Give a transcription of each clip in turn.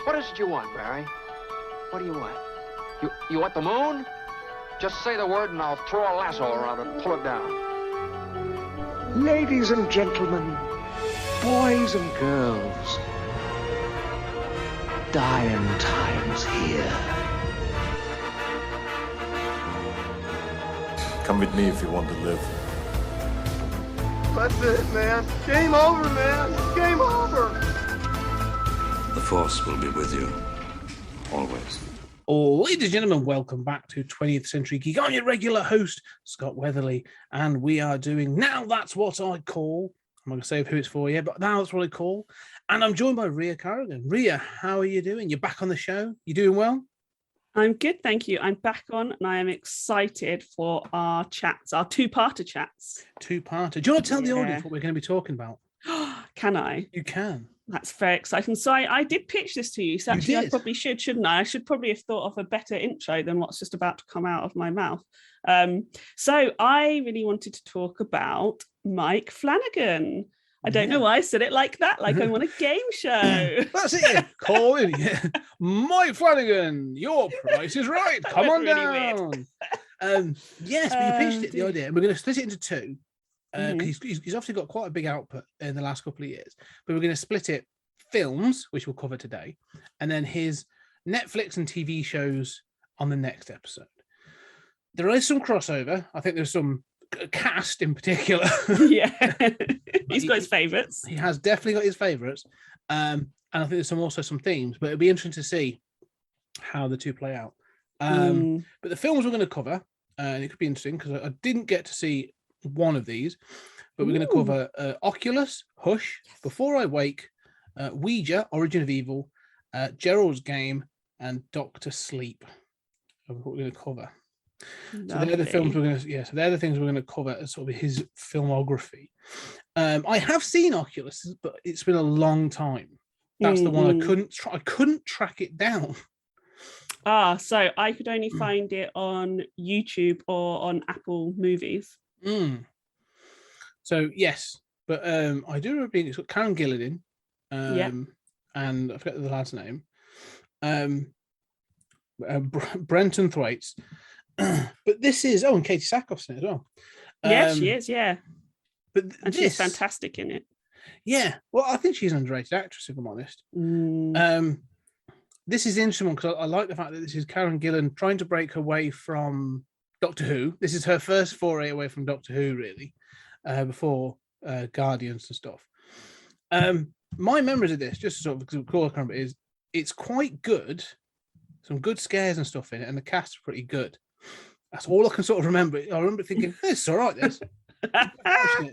What is it you want, Barry? What do you want? You want the moon? Just say the word and I'll throw a lasso around it and pull it down. Ladies and gentlemen, boys and girls, dying times here. Come with me if you want to live. That's it, man. Game over, man. Game over. The Force will be with you, always. Ladies and gentlemen, welcome back to 20th Century Geek. I'm your regular host, Scott Weatherly, and we are doing Now That's What I Call. I'm not going to say who it's for yet, but now that's what I call. And I'm joined by Ria Carrigan. Ria, how are you doing? You're back on the show? You doing well? I'm good, thank you. I'm back on and I am excited for our chats, our two-parter chats. Two-parter. Do you want to tell the audience what we're going to be talking about? Can I? You can. That's very exciting. So I did pitch this to you. So actually, I probably shouldn't I? I should probably have thought of a better intro than what's just about to come out of my mouth. So I really wanted to talk about Mike Flanagan. I don't know why I said it like that, like I'm on a game show. That's it. Call in. Yeah. Mike Flanagan, your price is right. Come on really down. Yes, but you pitched it, the idea. We're going to split it into two. Because he's obviously got quite a big output in the last couple of years, but we're going to split it films, which we'll cover today, and then his Netflix and TV shows on the next episode. There is some crossover. I think there's some cast in particular. Yeah, he's got his favourites. He has definitely got his favourites, and I think there's also some themes. But it'll be interesting to see how the two play out. But the films we're going to cover, and it could be interesting because I didn't get to see one of these, but we're going to cover Oculus, Hush, Before I Wake, Ouija, Origin of Evil, Gerald's Game, and Doctor Sleep. What we're going to cover. Lovely. So they're the films we're going to. So they're the things we're going to cover as sort of his filmography. I have seen Oculus, but it's been a long time. That's the one I couldn't track it down. So I could only find it on YouTube or on Apple Movies. So yes, but I do remember it's got Karen Gillan in, and I forget the lad's name, Brenton Thwaites. But this is and Katie Sackhoff's in it as well. She is, and she's fantastic in it. Yeah, well, I think she's an underrated actress, if I'm honest. This is the interesting one because I like the fact that this is Karen Gillan trying to break away from Doctor Who. This is her first foray away from Doctor Who, really, before Guardians and stuff. My memories of this, just sort of cool, is it's quite good. Some good scares and stuff in it, and the cast is pretty good. That's all I can sort of remember. I remember thinking, it's all right, this.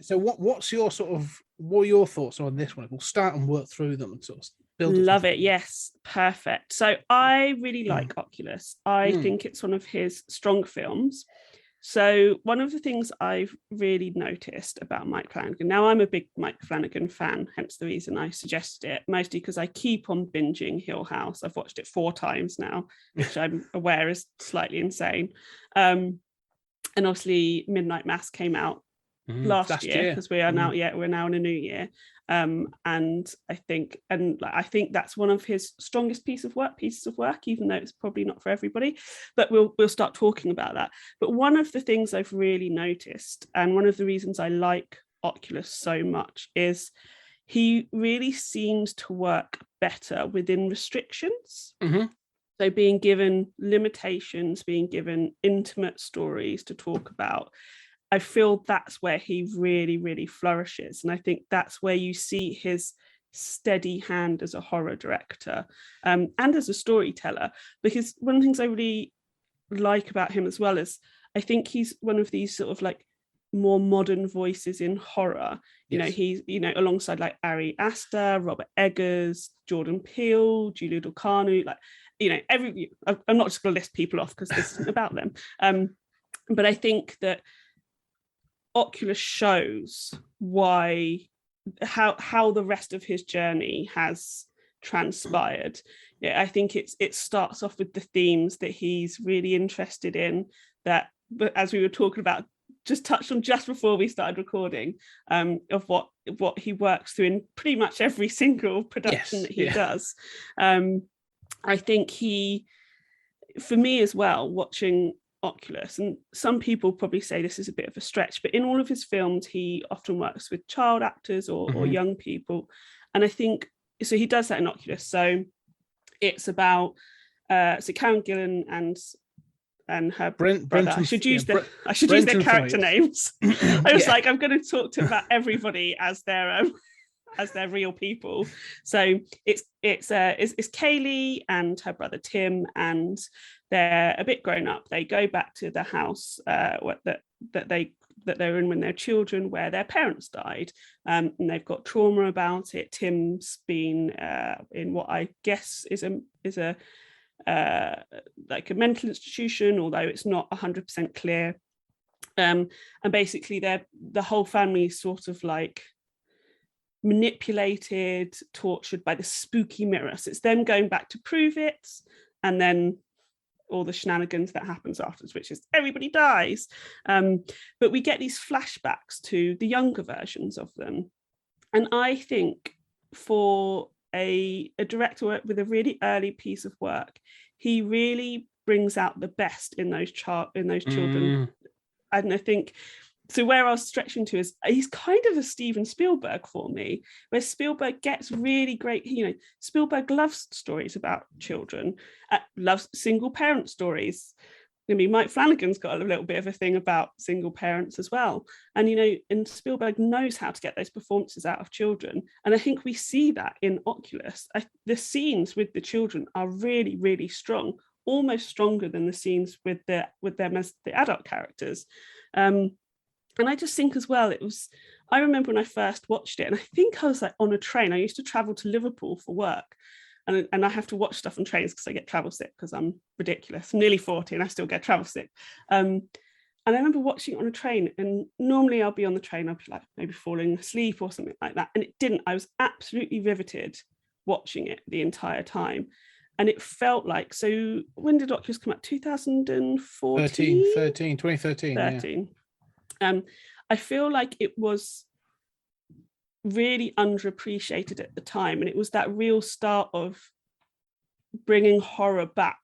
So what are your thoughts on this one? We'll start and work through them and sort of build. Love it. Yes, perfect. So I really like Oculus. I think it's one of his strong films. So one of the things I've really noticed about Mike Flanagan, now I'm a big Mike Flanagan fan, hence the reason I suggested it, mostly because I keep on binging Hill House. I've watched it 4 times now, which I'm aware is slightly insane. And obviously Midnight Mass came out last year because we're now in a new year. And I think that's one of his strongest pieces of work, even though it's probably not for everybody, but we'll start talking about that. But one of the things I've really noticed, and one of the reasons I like Oculus so much, is he really seems to work better within restrictions. So being given limitations, being given intimate stories to talk about, I feel that's where he really, really flourishes. And I think that's where you see his steady hand as a horror director and as a storyteller. Because one of the things I really like about him as well is I think he's one of these sort of like more modern voices in horror. You know, he's, alongside like Ari Aster, Robert Eggers, Jordan Peele, Julia Ducournau, I'm not just going to list people off because this isn't about them. But I think that Oculus shows how the rest of his journey has transpired. I think it starts off with the themes that he's really interested in, that, but as we were talking about, just touched on just before we started recording, of what he works through in pretty much every single production that he does. I think for me as well, watching Oculus, and some people probably say this is a bit of a stretch, but in all of his films, he often works with child actors or young people. And I think, so he does that in Oculus. So it's about, so Karen Gillan and her brother. I should use their character names. I was like, I'm going to talk about everybody as their real people. So it's Kaylee and her brother Tim, and they're a bit grown up. They go back to the house that they're in when they're children, where their parents died, and they've got trauma about it. Tim's been in what I guess is a like a mental institution, although it's not 100% clear. And basically, the whole family is sort of like manipulated, tortured by the spooky mirror. So it's them going back to prove it, and then all the shenanigans that happens afterwards, which is everybody dies. But we get these flashbacks to the younger versions of them. And I think for a director with a really early piece of work, he really brings out the best in those children. And I think, so where I was stretching to is he's kind of a Steven Spielberg for me, where Spielberg gets really great, Spielberg loves stories about children, loves single parent stories. I mean, Mike Flanagan's got a little bit of a thing about single parents as well. And, and Spielberg knows how to get those performances out of children. And I think we see that in Oculus. The scenes with the children are really, really strong, almost stronger than the scenes with them as the adult characters. And I just think as well, I remember when I first watched it, and I think I was like on a train. I used to travel to Liverpool for work. And I have to watch stuff on trains because I get travel sick, because I'm ridiculous. I'm nearly 40 and I still get travel sick. And I remember watching it on a train, and normally I'll be on the train, I'll be like maybe falling asleep or something like that. And it didn't. I was absolutely riveted watching it the entire time. And it felt like, so when did Oculus come out? 2014? 2013. Yeah. I feel like it was really underappreciated at the time, and it was that real start of bringing horror back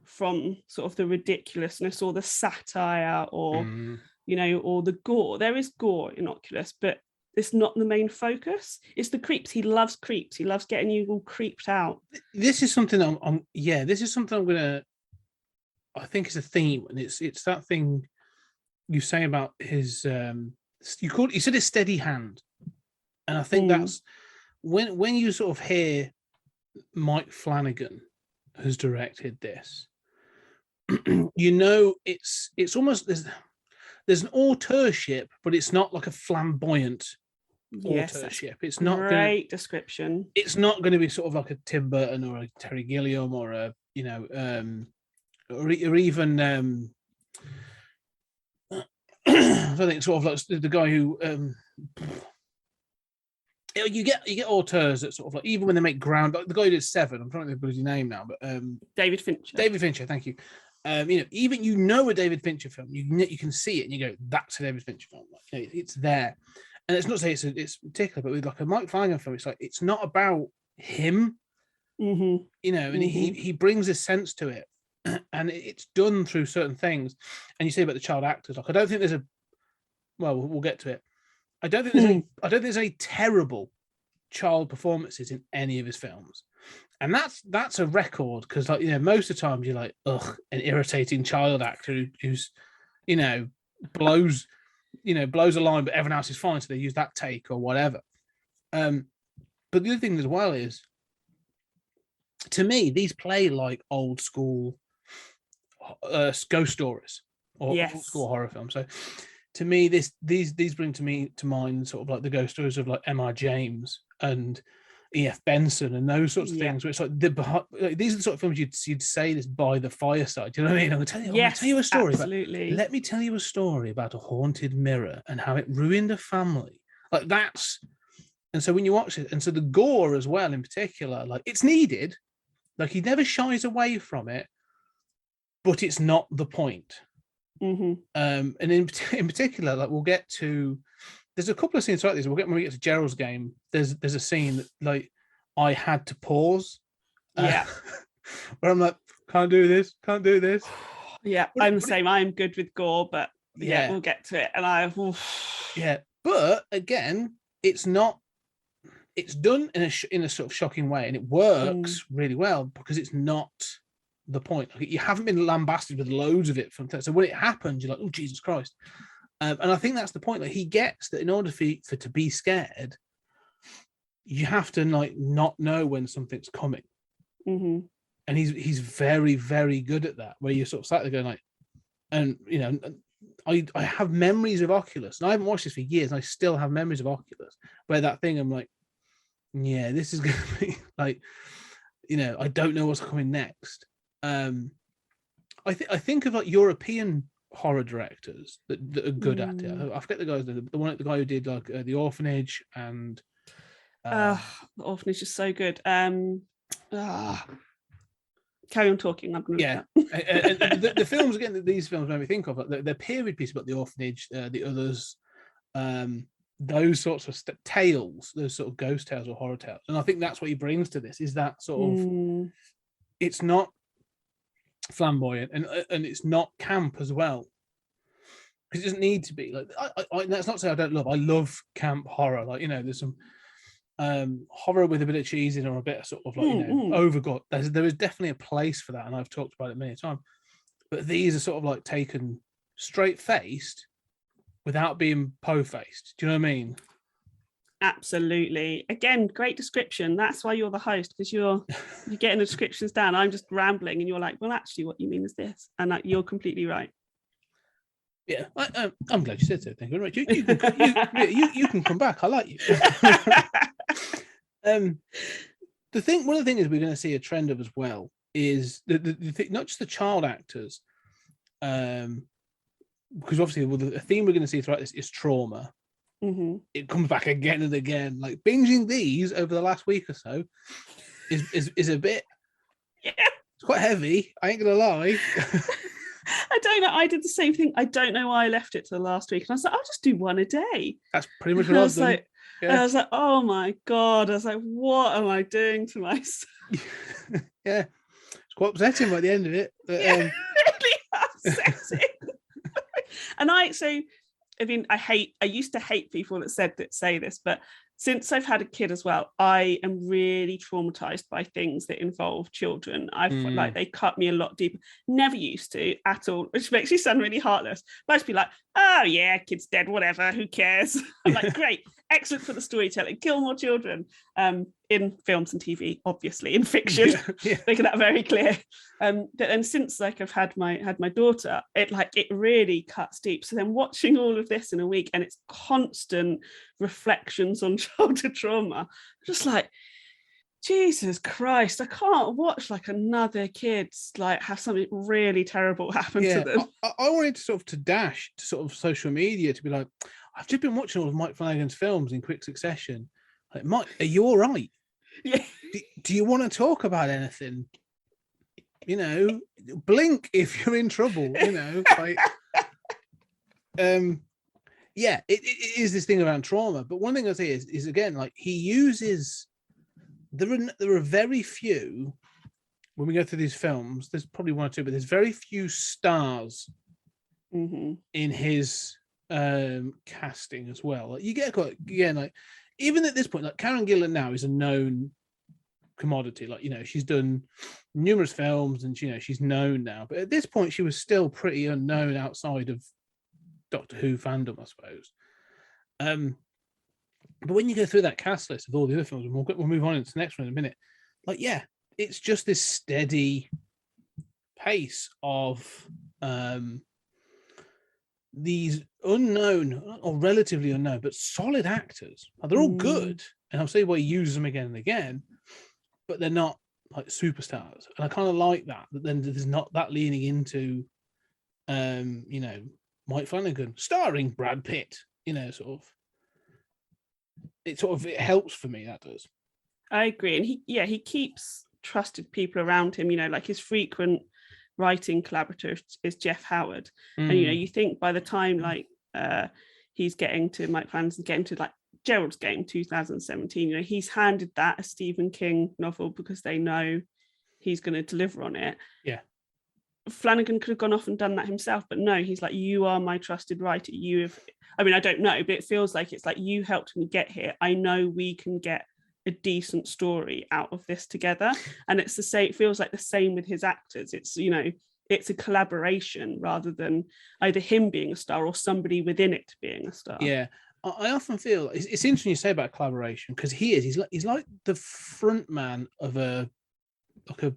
from sort of the ridiculousness or the satire or or the gore. There is gore in Oculus, but it's not the main focus. It's the creeps. He loves creeps. He loves getting you all creeped out. This is something this is something I think is a theme, and it's that thing you say about his you said his steady hand. And I think that's when you sort of hear Mike Flanagan has directed this, it's almost there's an authorship, but it's not like a flamboyant authorship. It's not great description. It's not going to be sort of like a Tim Burton or a Terry Gilliam or a or even I think sort of like the guy who. You get auteurs that sort of like, even when they make ground, like the guy who did Seven, I'm trying to think of his name now, but David Fincher. Thank you. Even a David Fincher film, you can see it and you go, that's a David Fincher film. Like, it's there, and it's not to say it's particular, but with like a Mike Flanagan film, it's like it's not about him, and he brings a sense to it, and it's done through certain things. And you say about the child actors, like I don't think there's we'll get to it. I don't think there's any terrible child performances in any of his films, and that's a record, because most of the time you're like, ugh, an irritating child actor who's blows a line, but everyone else is fine, so they use that take or whatever. But the other thing as well is, to me, these play like old school ghost stories or old school horror films. So. To me, these bring to mind sort of like the ghost stories of like M.R. James and E.F. Benson and those sorts of things. Where it's like these are the sort of films you'd say this by the fireside. Do you know what I mean? I'm going to tell you a story. Absolutely. Let me tell you a story about a haunted mirror and how it ruined a family. Like that's, and so when you watch it, and so the gore as well in particular, like it's needed. Like he never shies away from it, but it's not the point. And in particular, like we'll get to, there's a couple of scenes like this. When we get to Gerald's game, there's a scene that like I had to pause. where I'm like, can't do this. Yeah, What- I'm the what- same. I'm good with gore, but yeah, Yeah. we'll get to it. And Yeah, but again, it's not. It's done in a sort of shocking way, and it works really well because it's not the point. Like, you haven't been lambasted with loads of it so when it happens, you're like, oh Jesus Christ. And I think that's the point. Like, he gets that in order for to be scared, you have to like not know when something's coming. Mm-hmm. And he's very, very good at that, where you're sort of sat there going like, and you know, I have memories of Oculus, and I haven't watched this for years, and I still have memories of Oculus, where that thing, I'm like, yeah, this is going to be like, you know, I don't know what's coming next. I think of like European horror directors that are good at it. I forget the guys, the guy who did like The Orphanage and The Orphanage is so good. Carry on talking. I'm gonna and the films again that these films make me think of, like, they're period pieces about The Orphanage, the others, those sorts of tales, those sort of ghost tales or horror tales. And I think that's what he brings to this, is that sort of, it's not flamboyant and it's not camp as well, because it doesn't need to be. Like, I that's not to say I love camp horror. Like, you know, there's some horror with a bit of cheese in, or a bit of sort of like, you know, overgot. There is definitely a place for that, and I've talked about it many times. But these are sort of like taken straight faced without being po-faced. Do you know what I mean? Absolutely. Again, great description. That's why you're the host, because you're getting the descriptions down. I'm just rambling, and you're like, well, actually, what you mean is this, and you're completely right. Yeah, I'm glad you said so. Thank you very much. You can come back. I like you. One of the things we're going to see a trend of as well is the not just the child actors, because obviously, well, the theme we're going to see throughout this is trauma. Mm-hmm. It comes back again and again. Like, binging these over the last week or so is a bit, it's quite heavy. I ain't gonna lie. I don't know. I did the same thing. I don't know why I left it to the last week. And I was like, I'll just do one a day. That's pretty much what I was done. Like, yeah. I was like, oh my God. I was like, what am I doing to myself? Yeah. It's quite upsetting by the end of it. But, really upsetting. And I used to hate people that say this, but since I've had a kid as well, I am really traumatized by things that involve children. Like, they cut me a lot deeper. Never used to at all, which makes me sound really heartless. But I'd just be like, oh yeah, kid's dead, whatever, who cares? I'm like, great, excellent for the storytelling, kill more children. In films and TV, obviously, in fiction, making that very clear. But then since like I've had my daughter, it really cuts deep. So then watching all of this in a week, and it's constant reflections on childhood trauma, just like, Jesus Christ, I can't watch like another kid's like have something really terrible happen to them. I wanted to sort of dash to sort of social media to be like, I've just been watching all of Mike Flanagan's films in quick succession. Like, Mike, are you all right? Yeah. Do you want to talk about anything? You know, blink if you're in trouble. You know, like, yeah, it is this thing around trauma. But one thing I say is again, like, he uses. There are very few, when we go through these films, there's probably one or two, but there's very few stars in his casting as well. Like, you get again, like, even at this point, like, Karen Gillan now is a known commodity. Like, you know, she's done numerous films, and, you know, she's known now. But at this point, she was still pretty unknown outside of Doctor Who fandom, I suppose. But when you go through that cast list of all the other films, and we'll move on into the next one in a minute. Like, yeah, it's just this steady pace of these unknown or relatively unknown, but solid actors. Like, they're all good, and I'll say why he uses them again and again, but they're not like superstars. And I kind of like that. But then there's not that leaning into, you know, Mike Flanagan starring Brad Pitt. You know, it helps for me. That does. I agree, and he keeps trusted people around him. You know, like his frequent writing collaborator is Jeff Howard, and you know, you think by the time like he's getting to Mike Flanagan's getting to like Gerald's Game 2017, you know, he's handed that a Stephen King novel because they know he's going to deliver on it. Yeah. Flanagan could have gone off and done that himself, but no, he's like, you are my trusted writer. I mean, I don't know, but it feels like it's like, you helped me get here. I know we can get a decent story out of this together. And it's the same, it feels like the same with his actors. It's, you know, it's a collaboration rather than either him being a star or somebody within it being a star. Yeah. I often feel it's interesting you say about collaboration, because he's like the front man of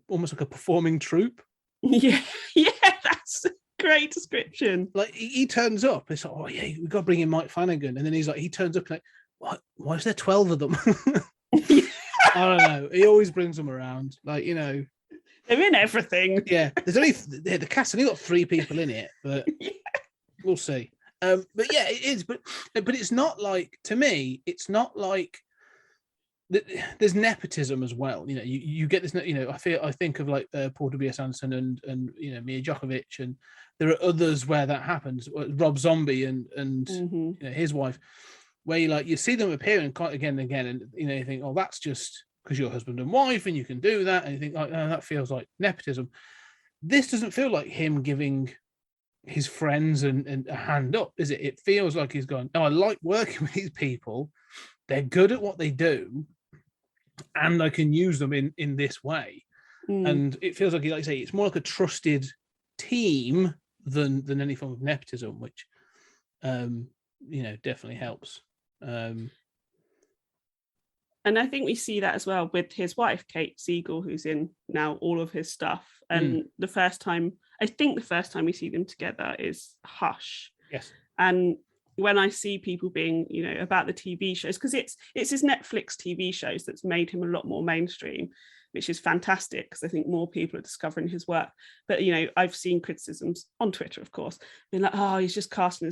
almost like a performing troupe. Yeah, that's a great description. Like he turns up, it's like, oh yeah, we've got to bring in Mike Flanagan, and then he's like, he turns up like, what? Why is there 12 of them? I don't know. He always brings them around, like, you know, they're in everything. Yeah, there's only the cast only got 3 people in it, but we'll see. But yeah, it is. But it's not like, to me, it's not like there's nepotism as well. You know, you get this. You know, I think of like Paul W.S. Anderson and you know, Mia Djokovic, and there are others where that happens. Rob Zombie and you know, his wife, where you see them appearing again and again, and you know, you think, oh, that's just because you're husband and wife and you can do that, and you think, like, oh, that feels like nepotism. This doesn't feel like him giving his friends and a hand up, is it? It feels like he's going, oh, I like working with these people. They're good at what they do, and I can use them in this way. And it feels like, like you say, it's more like a trusted team than any form of nepotism, which you know, definitely helps. And I think we see that as well with his wife, Kate Siegel, who's in now all of his stuff. And the first time we see them together is Hush. Yes. And when I see people being, you know, about the TV shows, because it's his Netflix TV shows that's made him a lot more mainstream, which is fantastic, because I think more people are discovering his work. But, you know, I've seen criticisms on Twitter, of course, being like, oh, he's just casting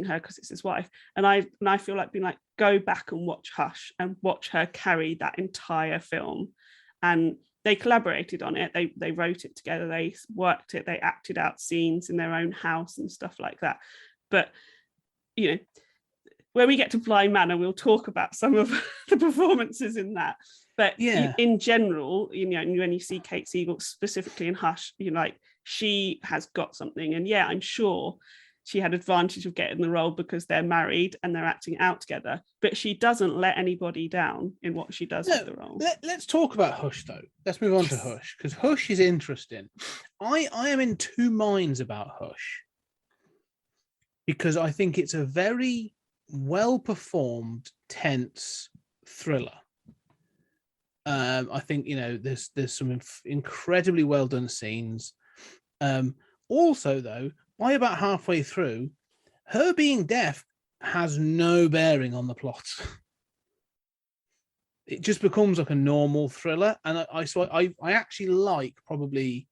her because it's his wife. And I feel like being like, go back and watch Hush and watch her carry that entire film. And they collaborated on it. They wrote it together. They worked it. They acted out scenes in their own house and stuff like that. But, you know, when we get to Blind Manor, we'll talk about some of the performances in that. But in general, you know, when you see Kate Siegel specifically in Hush, you're like, she has got something. And yeah, I'm sure she had advantage of getting the role because they're married and they're acting out together. But she doesn't let anybody down in what she does with the role. Let's talk about Hush, though. Let's move on to Hush, because Hush is interesting. I am in 2 minds about Hush, because I think it's a very well-performed, tense thriller. I think, you know, there's some incredibly well done scenes. Also, though, by about halfway through, her being deaf has no bearing on the plot. It just becomes like a normal thriller, and I actually like probably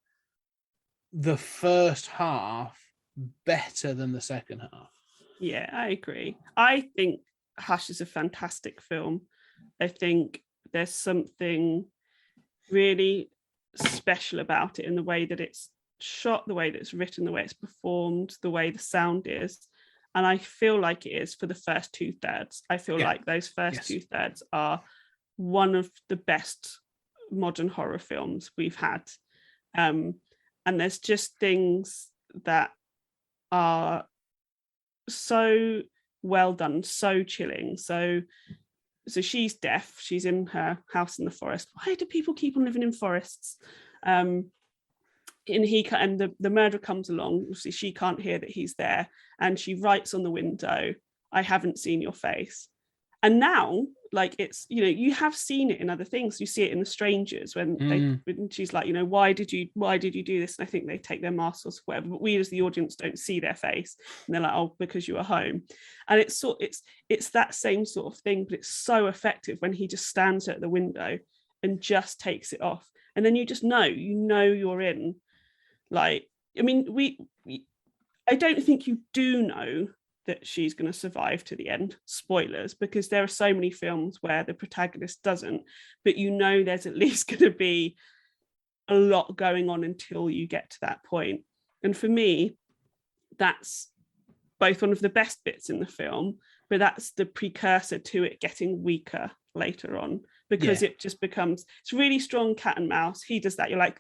the first half better than the second half. Yeah, I agree. I think Hush is a fantastic film. I think there's something really special about it in the way that it's shot, the way that it's written, the way it's performed, the way the sound is. And I feel like it is for the first 2/3. I feel like those first 2/3 are one of the best modern horror films we've had. And there's just things that are so well done, so chilling. So she's deaf. She's in her house in the forest. Why do people keep on living in forests? And the murderer comes along. Obviously, she can't hear that he's there, and she writes on the window, "I haven't seen your face." And now, like, it's, you know, you have seen it in other things. You see it in The Strangers when she's like, you know, why did you do this? And I think they take their masks or whatever, but we as the audience don't see their face, and they're like, oh, because you were home. And it's that same sort of thing, but it's so effective when he just stands at the window and just takes it off, and then you just know you're in. Like, I mean, I don't think you do know that she's going to survive to the end. Spoilers, because there are so many films where the protagonist doesn't, but you know there's at least going to be a lot going on until you get to that point. And for me, that's both one of the best bits in the film, but that's the precursor to it getting weaker later on, because it just becomes, it's really strong cat and mouse. He does that. You're like,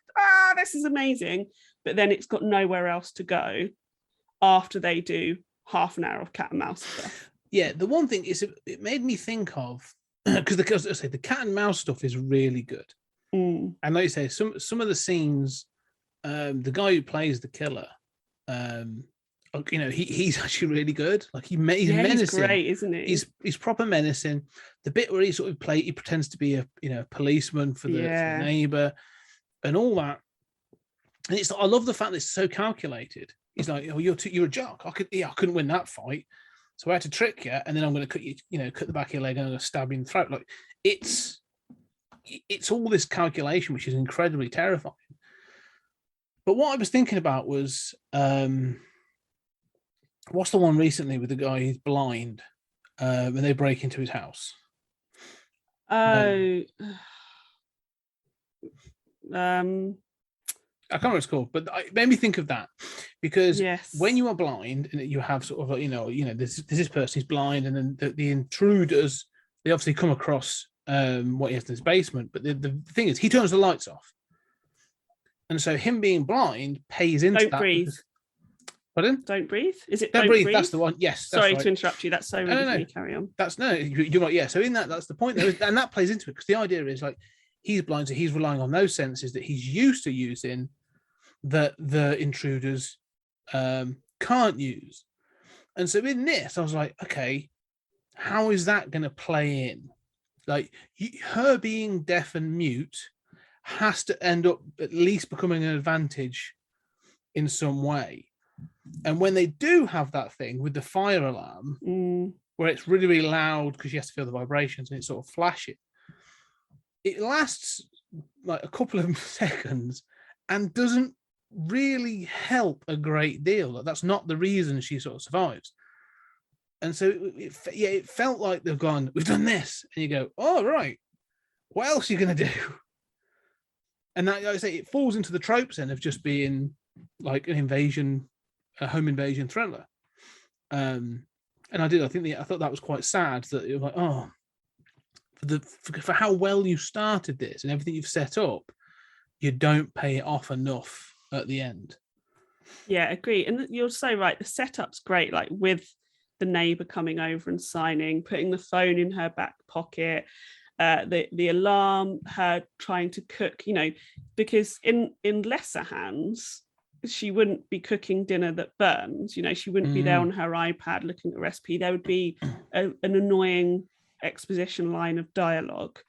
this is amazing. But then it's got nowhere else to go after they do half an hour of cat and mouse stuff. Yeah, the one thing is it made me think of, because I say the cat and mouse stuff is really good. And like you say, some of the scenes, the guy who plays the killer, he's actually really good. Like he's menacing. He's great, isn't he? He's proper menacing. The bit where he sort of he pretends to be a policeman for the neighbor and all that. And I love the fact that it's so calculated. He's like, oh, you're a jock. I couldn't win that fight, so I had to trick you, and then I'm going to cut the back of your leg, and I'm going to stab you in the throat. Like it's all this calculation, which is incredibly terrifying. But what I was thinking about was, what's the one recently with the guy who's blind, when they break into his house? Oh, I can't remember what it's called, but it made me think of that, because yes. when you are blind and you have sort of this person is blind, and then the intruders, they obviously come across what he has in his basement, but the thing is he turns the lights off, and so him being blind pays into that. Don't breathe. Pardon? Don't breathe. Is it Don't breathe? That's the one. Yes. Sorry right. to interrupt you. That's so rude of me. Carry on. You're right. Yeah. So in that's the point, and that plays into it, because the idea is like he's blind, so he's relying on those senses that he's used to using that the intruders can't use. And so in this, I was like, okay, how is that going to play in? Like her being deaf and mute has to end up at least becoming an advantage in some way. And when they do have that thing with the fire alarm, where it's really, really loud because you have to feel the vibrations and it's sort of flashing, it lasts like a couple of seconds and doesn't really help a great deal. That's not the reason she sort of survives. And so it felt like they've gone, we've done this, and you go, oh right, what else are you going to do? And that, like I say, it falls into the tropes then of just being like a home invasion thriller. And I thought that was quite sad, that it was like, oh, for how well you started this and everything you've set up, you don't pay it off enough at the end. Yeah, agree. And you're so right. The setup's great, like with the neighbor coming over and signing, putting the phone in her back pocket, the alarm, her trying to cook, because in lesser hands, she wouldn't be cooking dinner that burns. She wouldn't be there on her iPad looking at a recipe. There would be an annoying exposition line of dialogue.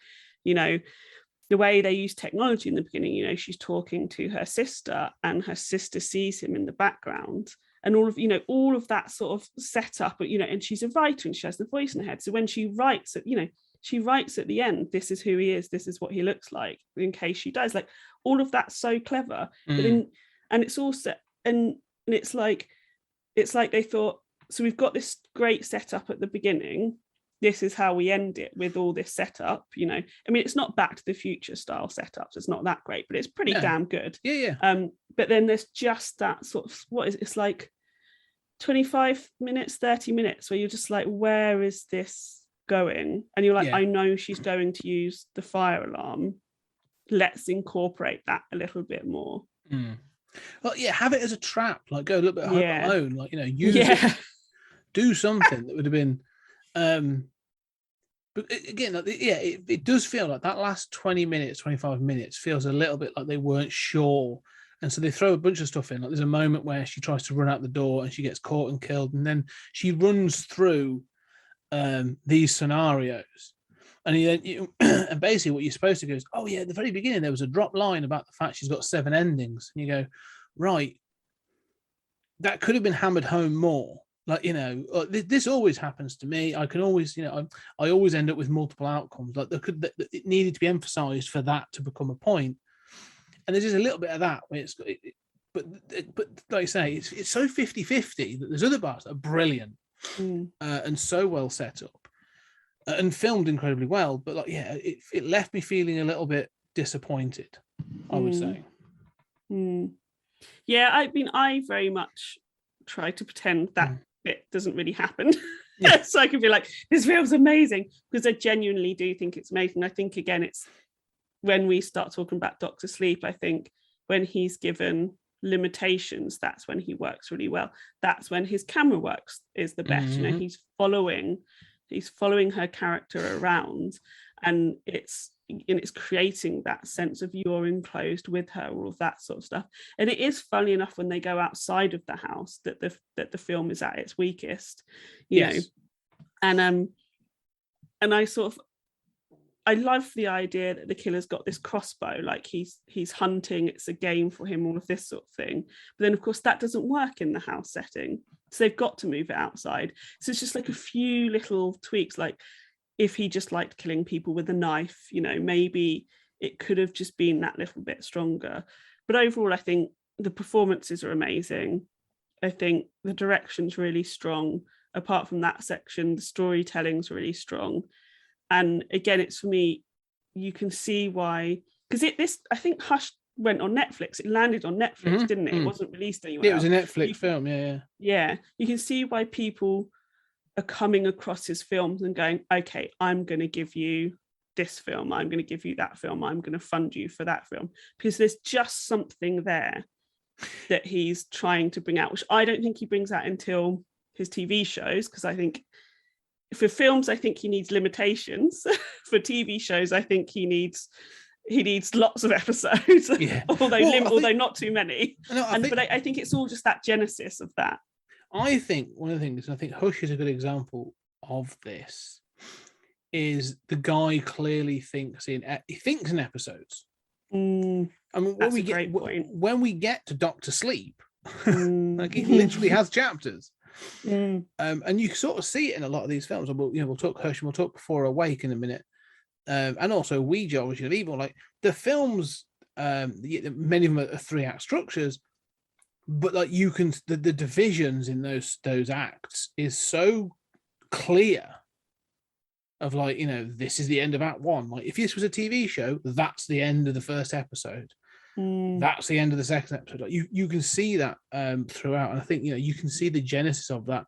The way they use technology in the beginning, she's talking to her sister and her sister sees him in the background, and all of that sort of setup, and she's a writer and she has the voice in her head. So when she writes at the end, this is who he is, this is what he looks like in case she dies. Like all of that's so clever. But and it's also, and it's like they thought, so we've got this great setup at the beginning. This is how we end it, with all this setup. I mean, it's not Back to the Future style setups. It's not that great, but it's pretty damn good. Yeah. But then there's just that sort of, it's like 25 minutes, 30 minutes where you're just like, where is this going? And you're like, I know she's going to use the fire alarm. Let's incorporate that a little bit more. Well, yeah, have it as a trap. Like go a little bit Home Alone. Like use it, do something that would have been. But again, it does feel like that last 20 minutes, 25 minutes feels a little bit like they weren't sure. And so they throw a bunch of stuff in. Like there's a moment where she tries to run out the door and she gets caught and killed. And then she runs through these scenarios. And and basically what you're supposed to go is, oh yeah, at the very beginning, there was a drop line about the fact she's got 7 endings. And you go, right, that could have been hammered home more. Like, this always happens to me. I can always, I always end up with multiple outcomes. Like it needed to be emphasized for that to become a point. And there's just a little bit of that where but like I say, it's so 50-50 that there's other parts that are brilliant and so well set up and filmed incredibly well. But like, it left me feeling a little bit disappointed, I would say. Yeah, I mean, I very much try to pretend that bit doesn't really happen. Yeah. So I could be like, this film's amazing, because I genuinely do think it's amazing. I think, again, it's when we start talking about Doctor Sleep, I think when he's given limitations, that's when he works really well. That's when his camera works is the best. You know, he's following her character around, and it's creating that sense of you're enclosed with her, all of that sort of stuff. And it is funny enough when they go outside of the house that the film is at its weakest, you know. And I love the idea that the killer's got this crossbow, like he's hunting, it's a game for him, all of this sort of thing. But then, of course, that doesn't work in the house setting. So they've got to move it outside. So it's just like a few little tweaks, like if he just liked killing people with a knife, you know, maybe it could have just been that little bit stronger. But overall, I think the performances are amazing. I think the direction's really strong. Apart from that section, the storytelling's really strong. And again, it's, for me, you can see why, because I think Hush went on Netflix. It landed on Netflix, didn't it? It wasn't released anywhere. Yeah, it was a Netflix film. Yeah, you can see why people are coming across his films and going, okay, I'm going to give you this film, I'm going to give you that film, I'm going to fund you for that film, because there's just something there that he's trying to bring out, which I don't think he brings out until his TV shows, because I think for films, I think he needs limitations. For TV shows, I think he needs lots of episodes, although not too many. But I think it's all just that genesis of that. I think one of the things, I think Hush is a good example of this, is the guy clearly thinks in episodes. I mean, when we get to Doctor Sleep, like he literally has chapters. And you sort of see it in a lot of these films. We'll talk Hush and we'll talk Before Awake in a minute, and also Ouija, Origin of Evil. Like the films, many of them are 3-act structures, but like you can the divisions in those acts is so clear. Of like, you know, this is the end of Act 1. Like if this was a TV show, that's the end of the first episode. That's the end of the second episode. Like you can see that throughout, and I think, you know, you can see the genesis of that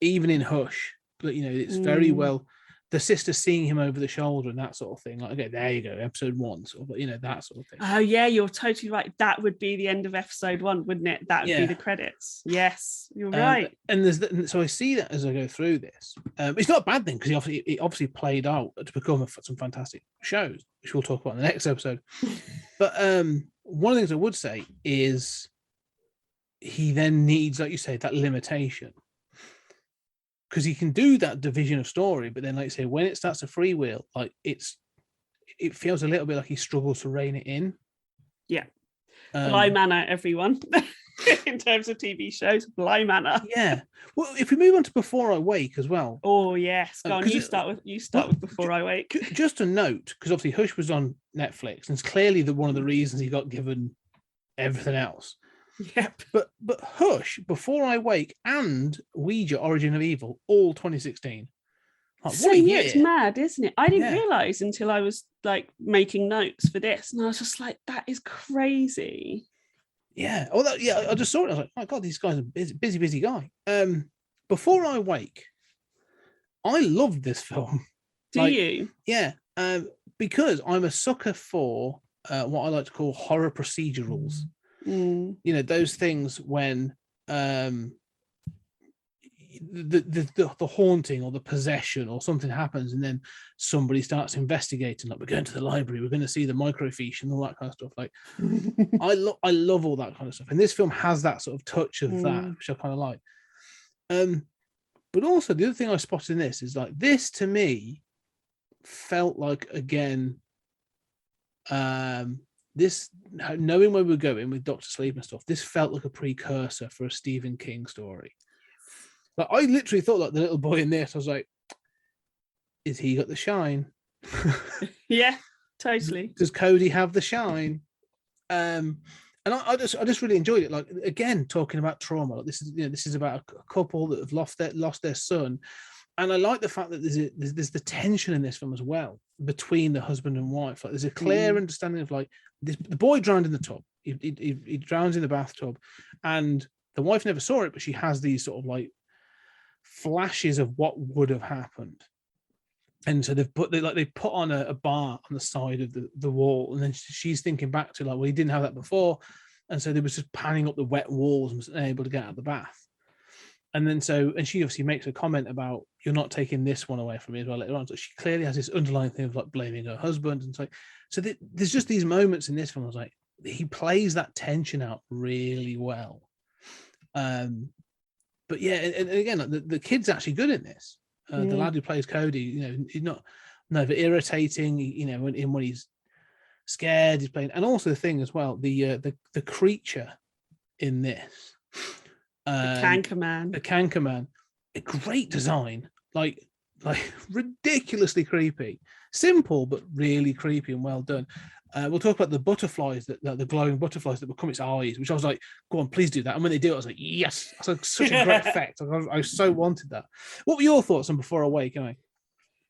even in Hush. But you know, it's very well the sister seeing him over the shoulder and that sort of thing. Like, okay, there you go, episode 1, sort of, you know, that sort of thing. Oh yeah, you're totally right. That would be the end of episode 1, wouldn't it? That would be the credits. Yes, you're right. And so I see that as I go through this. It's not a bad thing, because it obviously played out to become some fantastic shows, which we'll talk about in the next episode. But one of the things I would say is he then needs, like you say, that limitation. Because he can do that division of story, but then, like you say, when it starts to freewheel, like it feels a little bit like he struggles to rein it in. Yeah. Bly Manor, everyone. In terms of TV shows, Bly Manor. Yeah. Well, if we move on to Before I Wake as well. Oh yes, go on. You start with Before I Wake. Just a note, because obviously Hush was on Netflix, and it's clearly one of the reasons he got given everything else. Yep. But Hush, Before I Wake, and Ouija, Origin of Evil, all 2016. Like, it's mad, isn't it? I didn't realise until I was like making notes for this, and I was just like, that is crazy. Yeah. Oh, I just saw it. I was like, my God, these guys are busy guy. Before I Wake, I loved this film. Do you? Yeah. Because I'm a sucker for what I like to call horror procedurals. You know, those things when the haunting or the possession or something happens, and then somebody starts investigating, like, we're going to the library, we're going to see the microfiche and all that kind of stuff. Like I love all that kind of stuff, and this film has that sort of touch of that, which I kind of like. But also the other thing I spotted in this is, like, this to me felt like, again, this, knowing where we're going with Dr. Sleep and stuff, this felt like a precursor for a Stephen King story. Like, I literally thought, like, the little boy in this, I was like, is he got the shine? Yeah, totally. Does Cody have the shine? And I just really enjoyed it. Like, again, talking about trauma. Like, this is about a couple that have lost their son. And I like the fact that there's the tension in this film as well between the husband and wife. Like, there's a clear understanding of, like, the boy drowned in the tub. He drowns in the bathtub, and the wife never saw it, but she has these sort of, like, flashes of what would have happened. And so they put on a bar on the side of the wall, and then she's thinking back to like, well, he didn't have that before, and so they was just panning up the wet walls and was able to get out of the bath. And then and she obviously makes a comment about, you're not taking this one away from me as well later on. So she clearly has this underlying thing of like blaming her husband, and so there's just these moments in this film. I was like, he plays that tension out really well. But yeah, and again, the kid's actually good in this. The lad who plays Cody, you know, he's not never irritating. You know, when he's scared, he's playing. And also the thing as well, the creature in this, the Canker Man, a great design, like ridiculously creepy, simple but really creepy and well done. We'll talk about the butterflies, the glowing butterflies that become its eyes, which I was like, go on, please do that. And when they do it, I was like, yes, that's like such a great effect. I so wanted that. What were your thoughts on Before I Wake, anyway?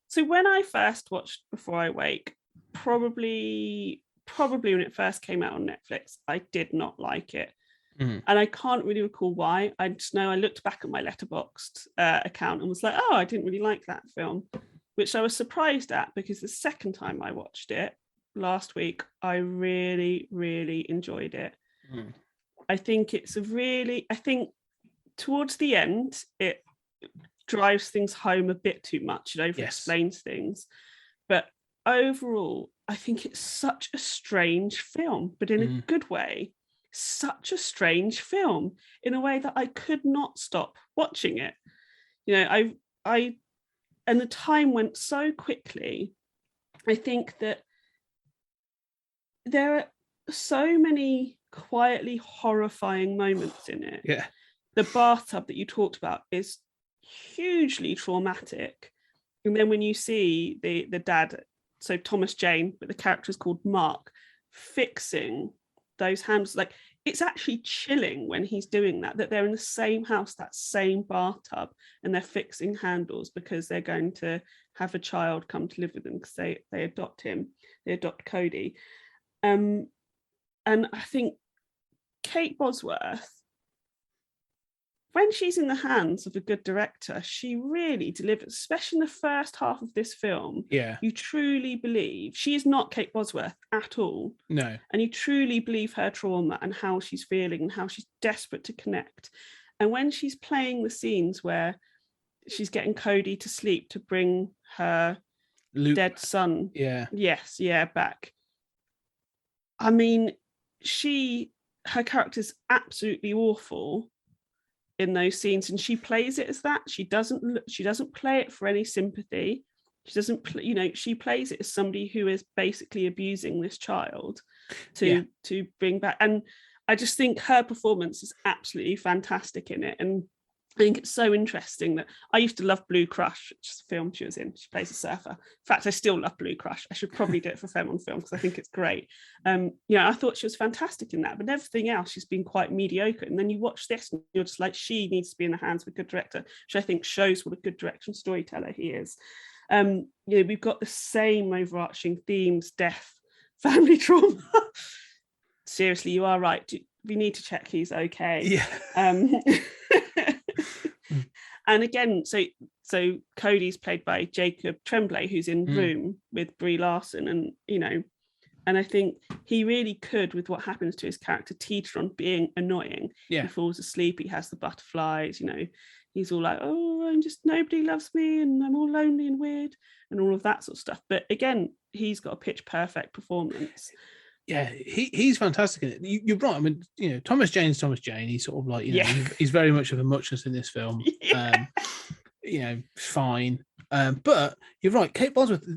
So when I first watched Before I Wake, probably when it first came out on Netflix, I did not like it. And I can't really recall why. I just know I looked back at my Letterboxd account and was like, oh, I didn't really like that film, which I was surprised at, because the second time I watched it last week, I really, really enjoyed it. I think I think towards the end, it drives things home a bit too much. It over-explains things. But overall, I think it's such a strange film, but in a good way. Such a strange film in a way that I could not stop watching it. You know, and the time went so quickly. I think that there are so many quietly horrifying moments in it. Yeah. The bathtub that you talked about is hugely traumatic. And then when you see the dad, so Thomas Jane, but the character is called Mark, fixing those handles, like, it's actually chilling when he's doing that they're in the same house, that same bathtub, and they're fixing handles because they're going to have a child come to live with them, because they adopt Cody. And I think Kate Bosworth, when she's in the hands of a good director, she really delivers, especially in the first half of this film. Yeah. You truly believe she is not Kate Bosworth at all. No. And you truly believe her trauma and how she's feeling and how she's desperate to connect. And when she's playing the scenes where she's getting Cody to sleep to bring her dead son. Yeah. Yes, yeah, back. I mean, her character's absolutely awful in those scenes, and she plays it as that. She doesn't play it for any sympathy. She doesn't, she plays it as somebody who is basically abusing this child to bring back. And I just think her performance is absolutely fantastic in it. And I think it's so interesting that I used to love Blue Crush, which is a film she was in. She plays a surfer. In fact, I still love Blue Crush. I should probably do it for Femme on Film because I think it's great. I thought she was fantastic in that, but everything else, she's been quite mediocre. And then you watch this and you're just like, she needs to be in the hands of a good director, which I think shows what a good direction storyteller he is. We've got the same overarching themes: death, family trauma. Seriously, you are right. We need to check he's okay. Yeah. And again, so Cody's played by Jacob Tremblay, who's in Room with Brie Larson, and I think he really could, with what happens to his character, teeter on being annoying. Yeah. He falls asleep, he has the butterflies, he's all like, oh, I'm just, nobody loves me and I'm all lonely and weird and all of that sort of stuff. But again, he's got a pitch perfect performance. Yeah, he's fantastic in it. You're right. I mean, Thomas Jane. He's sort of like, he's very much of a muchness in this film. Yeah. Fine. But you're right, Kate Bosworth.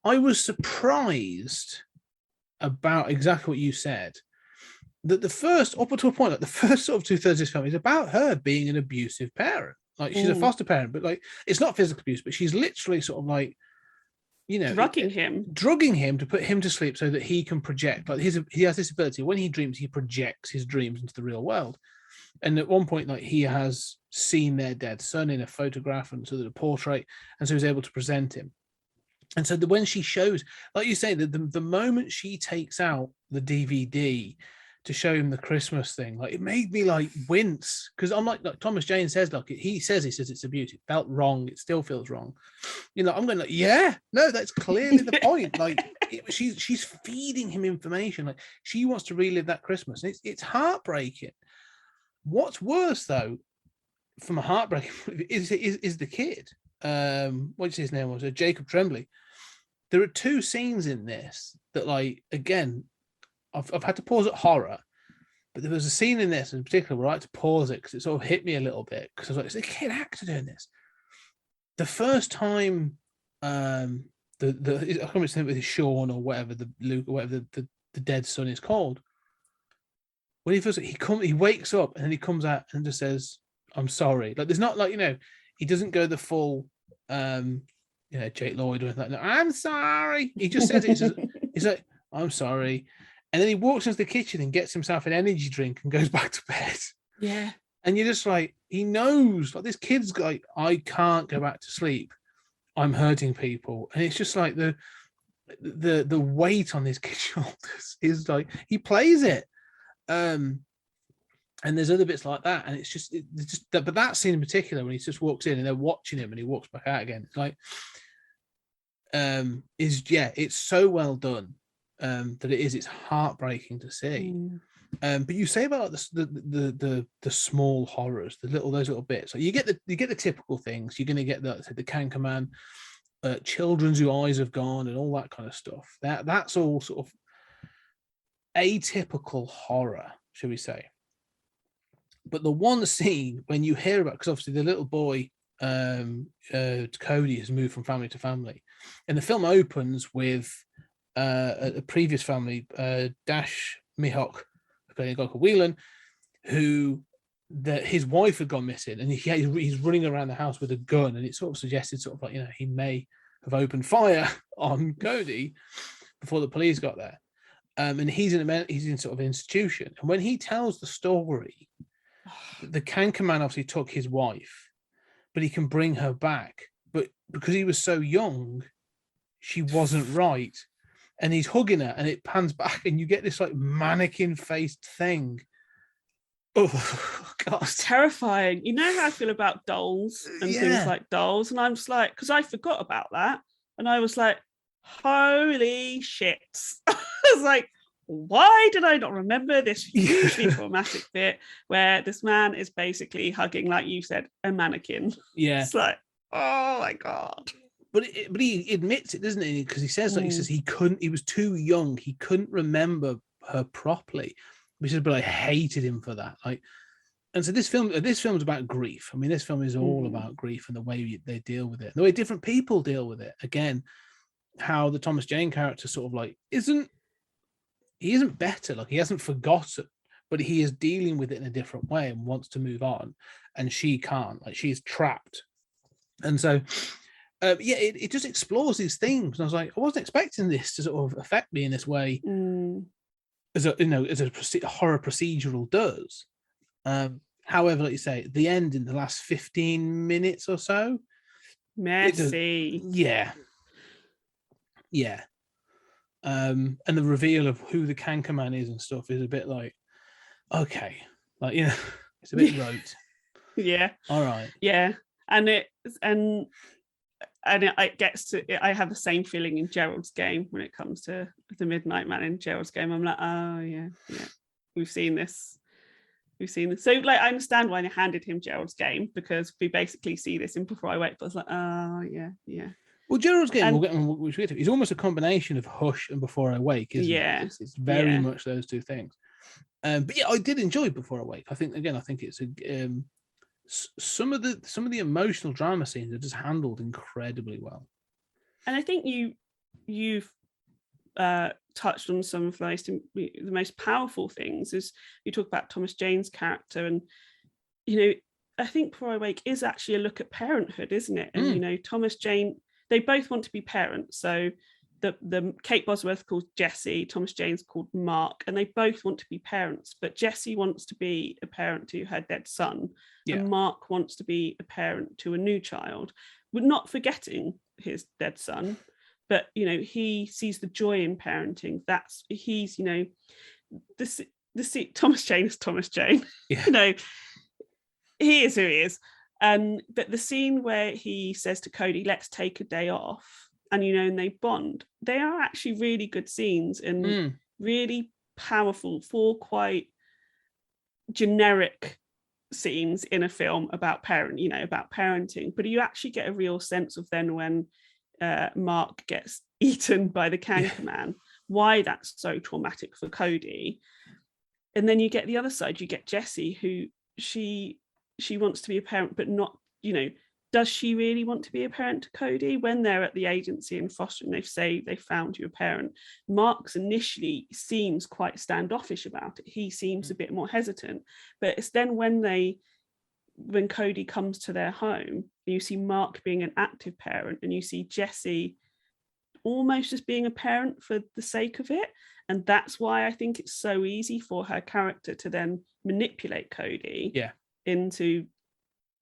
I was surprised about exactly what you said. That the first, up until a point, like the first sort of 2/3 of this film is about her being an abusive parent. Like, she's a foster parent, but like, it's not physical abuse, but she's literally sort of like, drugging him to put him to sleep so that he can project. Like, he has this ability, when he dreams, he projects his dreams into the real world. And at one point, like, he has seen their dead son in a photograph and so that a portrait, and so he's able to present him. And so when she shows, like you say, the moment she takes out the DVD to show him the Christmas thing. Like, it made me like wince, because I'm like Thomas Jane says, like he says it's abuse. It felt wrong. It still feels wrong. I'm going like, yeah, no, that's clearly the point. Like, she's feeding him information. Like, she wants to relive that Christmas. And it's heartbreaking. What's worse though, from a heartbreaking is the kid. What's his name was? Jacob Tremblay. There are two scenes in this that, like, again, I've had to pause at horror, but there was a scene in this in particular where I had to pause it because it sort of hit me a little bit, because I was like, it's a kid actor doing this. The first time, I can't remember with Sean or whatever, the Luke or whatever the dead son is called. When he wakes up and then he comes out and just says, "I'm sorry." Like, there's not like, he doesn't go the full Jake Lloyd or anything like that. No, I'm sorry. He just says it. He's like, "I'm sorry." And then he walks into the kitchen and gets himself an energy drink and goes back to bed. Yeah. And you're just like, he knows, like, this kid's like, I can't go back to sleep. I'm hurting people. And it's just like the weight on this kid's shoulders is like, he plays it. And there's other bits like that. And it's just but that scene in particular, when he just walks in and they're watching him and he walks back out again, it's like, it's so well done. That it's heartbreaking to see. But you say about the small horrors, those little bits. Like, you get the typical things. You're going to get the Cankerman, children's whose eyes have gone, and all that kind of stuff. That's all sort of atypical horror, shall we say? But the one scene when you hear about, because obviously the little boy, Cody, has moved from family to family, and the film opens with a previous family, Dash Mihawk, playing a guy called Whelan, his wife had gone missing, and he's running around the house with a gun, and it sort of suggested he may have opened fire on Cody before the police got there. And he's in sort of an institution, and when he tells the story, the Cankerman obviously took his wife, but he can bring her back, but because he was so young, she wasn't right. And he's hugging her, and it pans back, and you get this like mannequin-faced thing. Oh God, it's terrifying. You know how I feel about dolls and things like dolls, and I'm just like, because I forgot about that, and I was like, holy shit! I was like, why did I not remember this hugely traumatic bit where this man is basically hugging, like you said, a mannequin? Yeah, it's like, oh my God. But he admits it, doesn't he? Because he says, like, he says he was too young, he couldn't remember her properly. But I hated him for that. Like, and so this film's about grief. I mean, this film is all about grief and the way they deal with it, the way different people deal with it. Again, how the Thomas Jane character sort of like isn't better. Like, he hasn't forgotten, but he is dealing with it in a different way and wants to move on, and she can't. Like, she's trapped, and so. It just explores these themes, and I was like, I wasn't expecting this to sort of affect me in this way, as a horror procedural does. However, like you say, the end in the last 15 minutes or so, messy. Yeah. And the reveal of who the Cankerman is and stuff is a bit like, okay, like, it's a bit rote. Yeah. All right. Yeah, and it gets to. I have the same feeling in Gerald's Game when it comes to the Midnight Man in Gerald's Game. I'm like, oh yeah, we've seen this. So, like, I understand why they handed him Gerald's Game, because we basically see this in Before I Wake. But I was like, oh yeah. Well, Gerald's Game, we'll get to. It's almost a combination of Hush and Before I Wake, isn't it? It's very much those two things. But yeah, I did enjoy Before I Wake. I think it's a. Some of the emotional drama scenes are just handled incredibly well, and I think you've touched on some of the most powerful things. Is you talk about Thomas Jane's character, and I think Before I Wake is actually a look at parenthood, isn't it? And Thomas Jane, they both want to be parents. So the Kate Bosworth called Jessie, Thomas Jane's called Mark, and they both want to be parents. But Jessie wants to be a parent to her dead son, and Mark wants to be a parent to a new child. We're not forgetting his dead son, but he sees the joy in parenting. He's this. Thomas Jane is Thomas Jane. Yeah. You know, he is who he is. But the scene where he says to Cody, let's take a day off, and and they bond, they are actually really good scenes and really powerful for quite generic scenes in a film about about parenting. But you actually get a real sense of then when Mark gets eaten by the Cankerman, why that's so traumatic for Cody. And then you get the other side, you get Jessie, who she wants to be a parent, but not, does she really want to be a parent to Cody? When they're at the agency in fostering, they say they found you a parent. Mark's initially seems quite standoffish about it. He seems a bit more hesitant, but it's then when Cody comes to their home, you see Mark being an active parent, and you see Jessie almost as being a parent for the sake of it. And that's why I think it's so easy for her character to then manipulate Cody into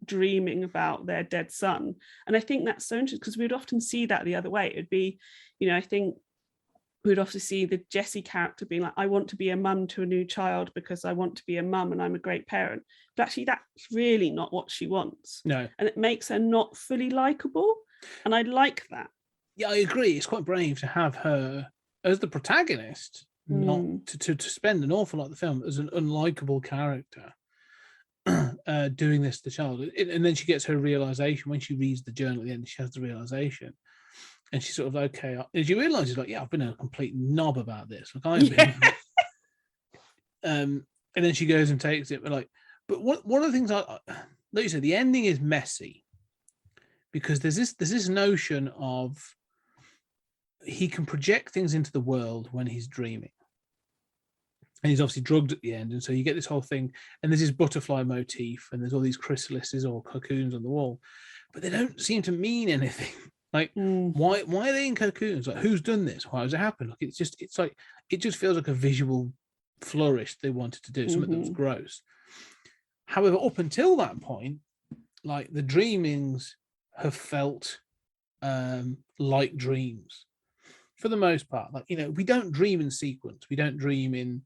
dreaming about their dead son. And I think that's so interesting, because we'd often see that the other way. It'd be, I think we'd often see the Jessie character being like, I want to be a mum to a new child because I want to be a mum and I'm a great parent. But actually that's really not what she wants. No. And it makes her not fully likable. And I like that. Yeah, I agree. It's quite brave to have her as the protagonist, not to spend an awful lot of the film as an unlikable character. Doing this to the child, and then she gets her realization when she reads the journal at the end. She has the realization, and she's sort of okay. And she realizes, like, I've been a complete knob about this. Like I've been, and then she goes and takes it. But one of the things like you said, the ending is messy because there's this notion of he can project things into the world when he's dreaming. And he's obviously drugged at the end. And so you get this whole thing, and there's this butterfly motif, and there's all these chrysalises or cocoons on the wall, but they don't seem to mean anything. Like, why are they in cocoons? Like, who's done this? Why has it happened? Like, it just feels like a visual flourish they wanted to do, something that was gross. However, up until that point, like the dreamings have felt like dreams for the most part. Like, we don't dream in sequence. We don't dream in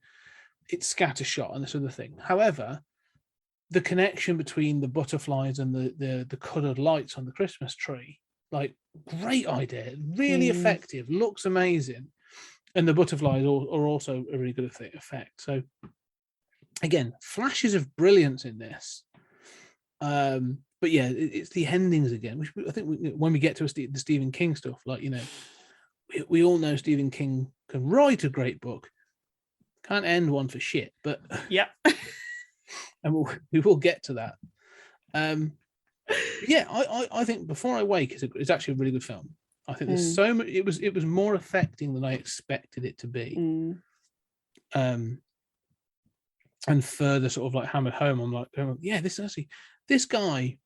it's scattershot and this sort of thing. However, the connection between the butterflies and the coloured lights on the Christmas tree, like, great idea, really effective, looks amazing. And the butterflies are also a really good effect. So again, flashes of brilliance in this. But yeah, it's the endings again, which I think when we get to the Stephen King stuff, like, we all know Stephen King can write a great book, can't end one for shit, but yep. And we will get to that. Yeah, I think Before I Wake is actually a really good film. I think there's so much. It was more affecting than I expected it to be. And further sort of like hammered home. I'm like, yeah, this guy.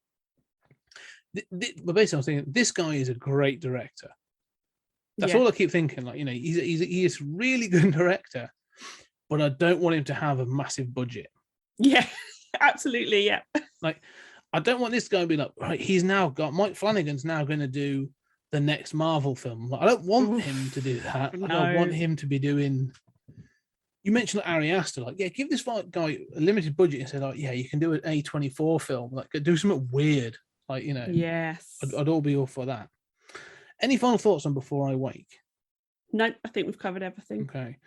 But basically, I'm thinking this guy is a great director. That's all I keep thinking. Like, he is a really good director, but I don't want him to have a massive budget. Yeah, absolutely. Yeah. Like, I don't want this guy to be like, right, he's now got Mike Flanagan's now going to do the next Marvel film. Like, I don't want him to do that. No. I want him to be doing. You mentioned like Ari Aster, like, yeah, give this guy a limited budget and say, like, yeah, you can do an A24 film, like, do something weird, like, Yes, I'd all be all for that. Any final thoughts on Before I Wake? No, I think we've covered everything. Okay.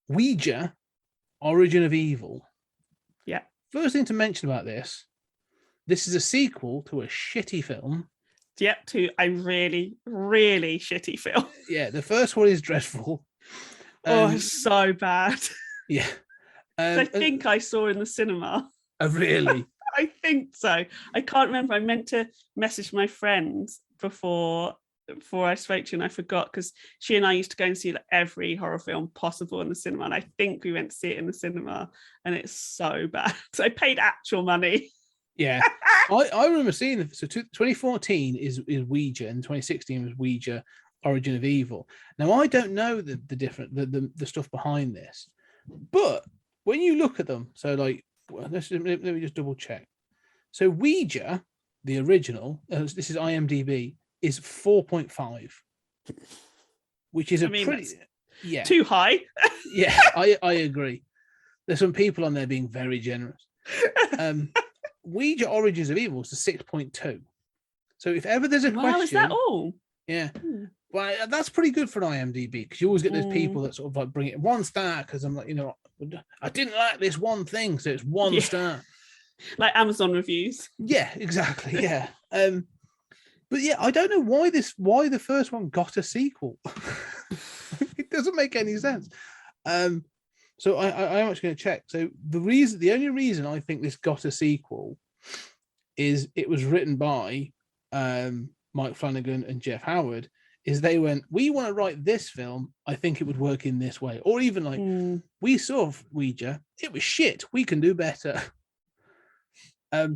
Ouija, Origin of Evil. Yeah. First thing to mention about this is a sequel to a shitty film. Yep, to a really, really shitty film. Yeah, the first one is dreadful. It's so bad. Yeah. I think I saw in the cinema. Oh, really? I think so. I can't remember. I meant to message my friend before I spoke to you, and I forgot, because she and I used to go and see like every horror film possible in the cinema, and I think we went to see it in the cinema, and it's so bad. So I paid actual money. Yeah. I remember seeing it. So 2014 is Ouija, and 2016 was Ouija Origin of Evil. Now, I don't know the different the stuff behind this, but when you look at them, so like, let me just double check. So Ouija, the original, this is IMDb, is 4.5, which is pretty, yeah, too high. Yeah, I agree. There's some people on there being very generous. Ouija Origins of Evil is a 6.2. So if ever there's a question, is that all? Yeah. Well, that's pretty good for an IMDb, because you always get those people that sort of like bring it 1 star because I'm like, I didn't like this one thing, so it's 1 star. Like Amazon reviews. Yeah, exactly. Yeah. But yeah, I don't know why the first one got a sequel. It doesn't make any sense. So I am actually going to check. So the only reason I think this got a sequel is it was written by Mike Flanagan and Jeff Howard. Is they went, we want to write this film. I think it would work in this way, or even like we saw Ouija. It was shit. We can do better. But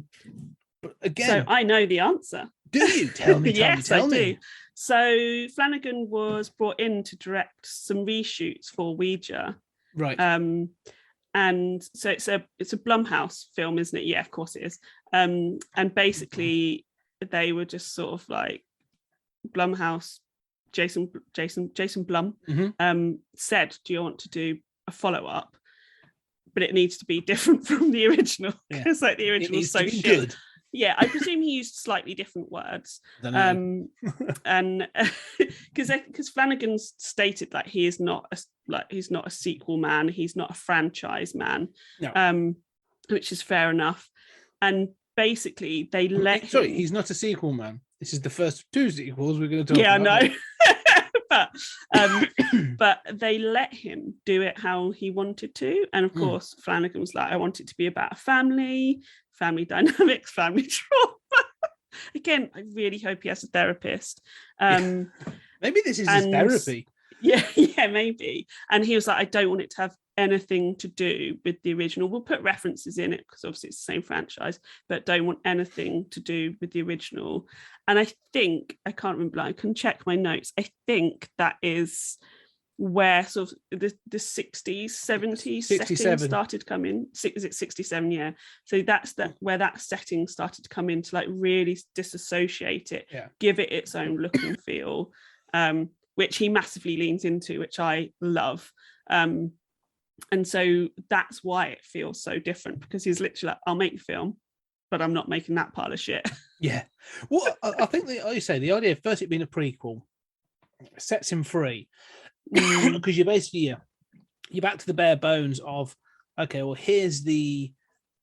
again, so I know the answer. Do you tell me? Tell me. Do. So Flanagan was brought in to direct some reshoots for Ouija. Right. And so it's a Blumhouse film, isn't it? Yeah, of course it is. And basically they were just sort of like Blumhouse, Jason Blum said, do you want to do a follow-up? But it needs to be different from the original, because like the original is so shit. Good. Yeah, I presume he used slightly different words. And because Flanagan stated that he is not he's not a sequel man, he's not a franchise man, which is fair enough. And basically, they let him... Sorry, he's not a sequel man. This is the first 2 sequels we're going to talk about. Yeah, I know. but they let him do it how he wanted to, and of course Flanagan was like, I want it to be about a family dynamics, family trauma. Again, I really hope he has a therapist. Maybe this is his therapy. Yeah, maybe. And he was like, I don't want it to have anything to do with the original. We'll put references in it because obviously it's the same franchise, but don't want anything to do with the original. And I think, I can't remember, I can check my notes. I think that is where sort of the 60s, 70s 67 setting started coming. Is it 67? Yeah. So that's where that setting started to come in, to like really disassociate it, give it its own look and feel, which he massively leans into, which I love. And so that's why it feels so different, because he's literally like, I'll make the film, but I'm not making that pile of shit. Yeah. Well, I think like you say, the idea of first it being a prequel sets him free, because you're basically you're back to the bare bones of, okay, well, here's the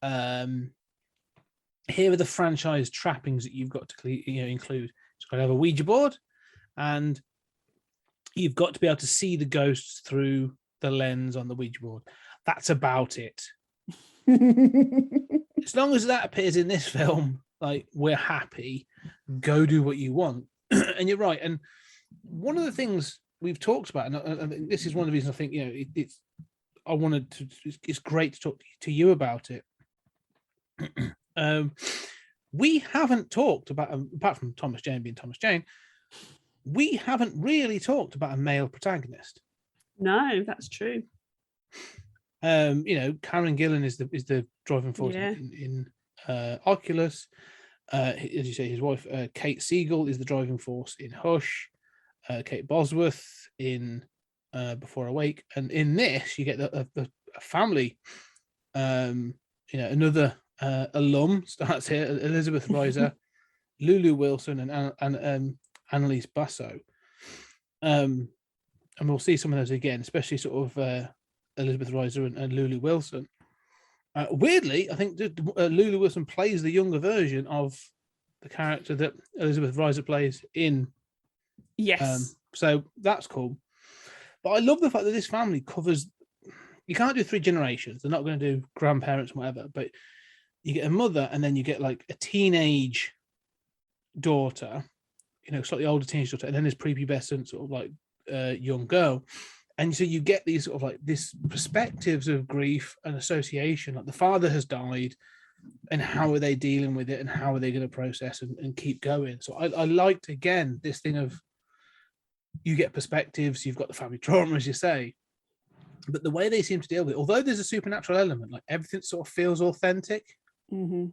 here are the franchise trappings that you've got to include. It's got to have a Ouija board, and you've got to be able to see the ghosts through the lens on the Ouija board. That's about it. As long as that appears in this film, like, we're happy. Go do what you want. And you're right. And one of the things we've talked about, and this is one of the reasons I think, it's great to talk to you about it. We haven't talked about, apart from Thomas Jane being Thomas Jane, we haven't really talked about a male protagonist. No, that's true. Karen Gillan is the driving force in Oculus. As you say, his wife Kate Siegel is the driving force in Hush. Kate Bosworth in Before Awake, and in this you get a family. Another alum starts here: Elizabeth Reiser, Lulu Wilson, and Annalise Basso. And we'll see some of those again, especially sort of Elizabeth Reiser and Lulu Wilson. Weirdly, I think Lulu Wilson plays the younger version of the character that Elizabeth Reiser plays in. Yes. So that's cool. But I love the fact that this family covers... You can't do 3 generations. They're not going to do grandparents and whatever, but you get a mother, and then you get like a teenage daughter, slightly older teenage daughter, and then there's prepubescent sort of like young girl. And so you get these sort of like this perspectives of grief and association, like the father has died, and how are they dealing with it, and how are they going to process and keep going. So I liked, again, this thing of, you get perspectives, you've got the family trauma, as you say, but the way they seem to deal with it, although there's a supernatural element, like everything sort of feels authentic. And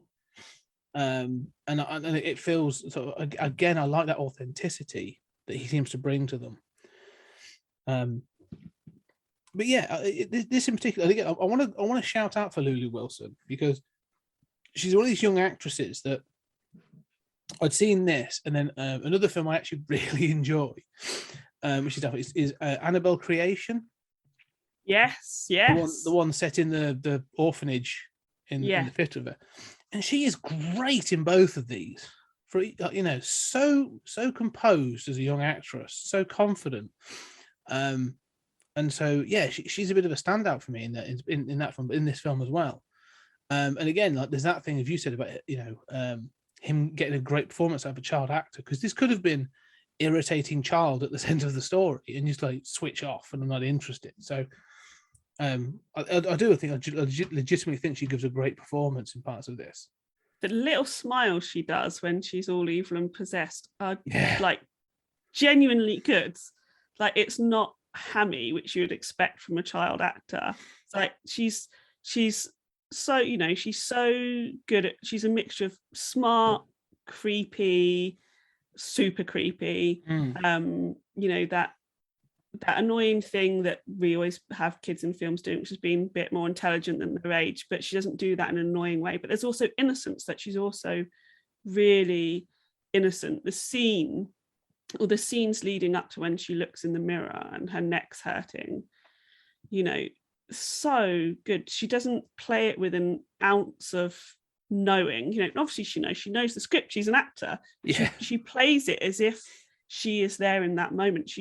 it feels sort of, again, I like that authenticity that he seems to bring to them. but yeah, this in particular, again, I want to shout out for Lulu Wilson, because she's one of these young actresses that I'd seen this, and then another film I actually really enjoy, which is Annabelle Creation. Yes, The one set in the orphanage in the fifth of it, and she is great in both of these. For so composed as a young actress, so confident, and so yeah, she's a bit of a standout for me in that film, but in this film as well. And again, like there's that thing as you said about him getting a great performance out of a child actor, because this could have been irritating child at the center of the story and just like switch off and I'm not interested. So I do think I legitimately think she gives a great performance in parts of this. The little smile she does when she's all evil and possessed are like genuinely good. Like it's not hammy, which you would expect from a child actor. It's like she's so, she's so good at, she's a mixture of smart, creepy, super creepy, that annoying thing that we always have kids in films doing, which is being a bit more intelligent than their age, but she doesn't do that in an annoying way. But there's also innocence, that she's also really innocent. The scenes leading up to when she looks in the mirror and her neck's hurting, so good. She doesn't play it with an ounce of knowing, obviously she knows the script, she's an actor. She plays it as if she is there in that moment.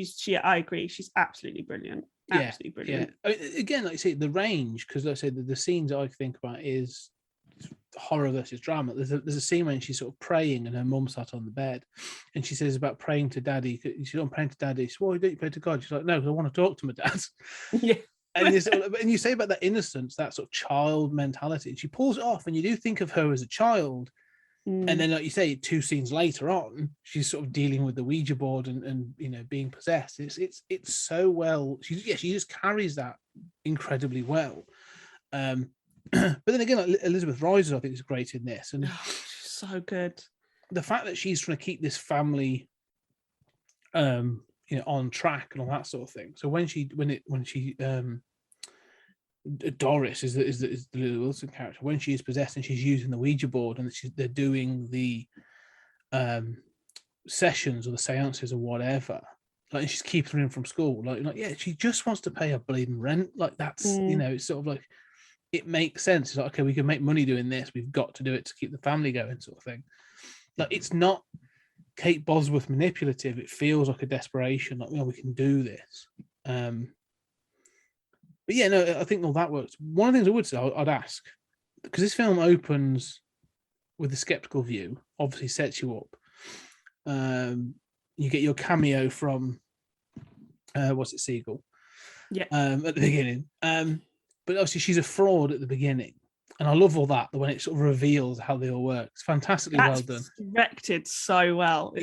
I agree, she's absolutely brilliant. Absolutely brilliant. I mean, again, like I say, the range, because like I say, the scenes I think about is horror versus drama. There's a scene when she's sort of praying and her mum sat on the bed, and she says about praying to daddy. She's not praying to daddy. She says, "Why don't you pray to God?" She's like, "No, because I want to talk to my dad." Yeah. And you say about that innocence, that sort of child mentality, and she pulls it off, and you do think of her as a child. And then, like you say, 2 scenes later on, she's sort of dealing with the Ouija board and being possessed. It's so well. She just carries that incredibly well. But then again, like Elizabeth Riser, I think, is great in this, and she's so good. The fact that she's trying to keep this family, on track and all that sort of thing. So when she Doris is the Lily Wilson character, when she is possessed and she's using the Ouija board and they're doing the sessions or the seances or whatever, like, and she's keeping her in from school, like she just wants to pay her bleeding rent. Like that's it's sort of like, it makes sense. It's like, okay, we can make money doing this, we've got to do it to keep the family going, sort of thing. Like it's not Kate Bosworth manipulative. It feels like a desperation, like, we can do this. But yeah, no, I think all that works. One of the things I would say, I'd ask, because this film opens with the skeptical view, obviously sets you up. You get your cameo from Siegel? Yeah. At the beginning. But obviously she's a fraud at the beginning. And I love all that when it sort of reveals how they all work. It's fantastically well done. Directed so well.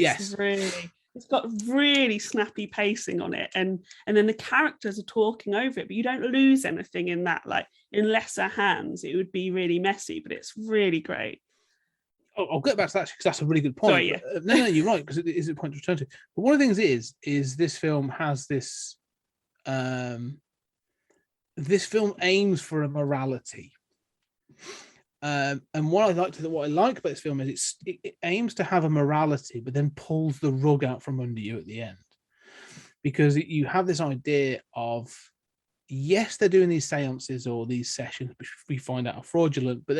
It's got really snappy pacing on it, and then the characters are talking over it, but you don't lose anything in that. Like in lesser hands, it would be really messy, but it's really great. I'll get back to that because that's a really good point. Sorry, yeah. No, you're right, because it is a point to return to. But one of the things is this film has this. This film aims for a morality. And what I like about this film is it aims to have a morality, but then pulls the rug out from under you at the end, because you have this idea of, yes, they're doing these seances or these sessions, which we find out are fraudulent, but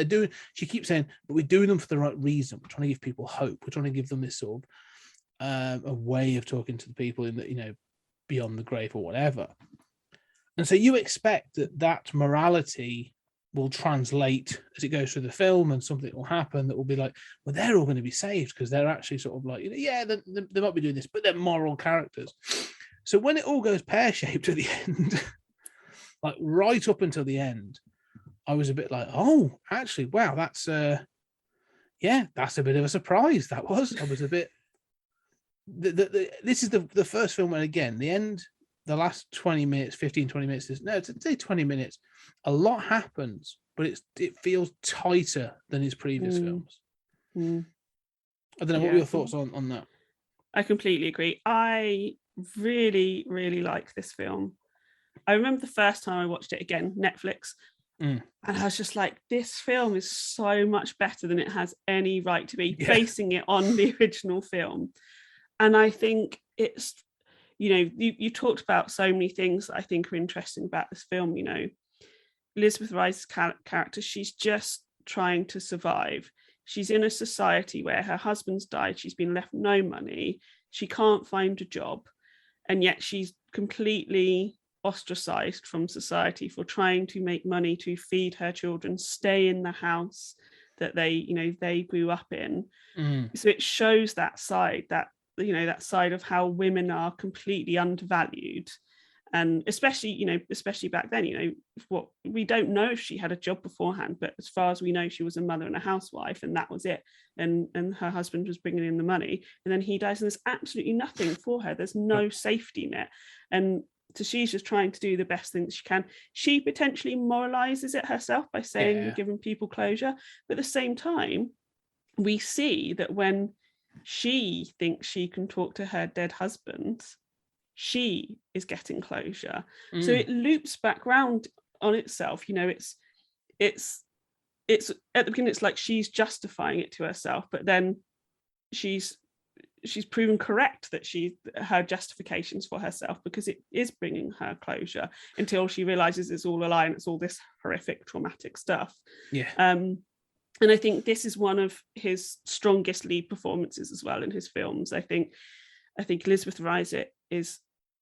she keeps saying, but we're doing them for the right reason. We're trying to give people hope. We're trying to give them this sort of a way of talking to the people in the, beyond the grave or whatever. And so you expect that morality will translate as it goes through the film, and something will happen that will be like, well, they're all going to be saved because they're actually sort of like, they might be doing this, but they're moral characters. So when it all goes pear-shaped at the end, like right up until the end, I was a bit like, oh, actually, wow, that's a bit of a surprise. That was. I was a bit. This is the first film, and again, the end, the last 20 minutes, 15, 20 minutes, it's 20 minutes. A lot happens, but it feels tighter than his previous films. I don't know, what were your thoughts on that? I completely agree. I really, really like this film. I remember the first time I watched it again, Netflix, Mm. and I was just like, this film is so much better than it has any right to be, Yeah. basing it on the original film. And I think it's, you know, you talked about so many things that I think are interesting about this film. You know, Elizabeth Rice's character, she's just trying to survive. She's in a society where her husband's died, she's been left no money, she can't find a job, and yet she's completely ostracized from society for trying to make money to feed her children, stay in the house that they grew up in. So it shows that side, that that side of how women are completely undervalued. And especially back then, what we don't know if she had a job beforehand, but as far as we know, she was a mother and a housewife, and that was it. And her husband was bringing in the money, and then he dies, and there's absolutely nothing for her. There's no safety net, and so she's just trying to do the best thing that she can. She potentially moralizes it herself by saying, giving people closure, but at the same time, we see that when she thinks she can talk to her dead husband, she is getting closure. So it loops back round on itself. It's at the beginning, it's like she's justifying it to herself, but then she's proven correct that her justifications for herself, because it is bringing her closure, until she realizes it's all a lie and it's all this horrific traumatic stuff. And I think this is one of his strongest lead performances as well in his films. I think Elizabeth Rice is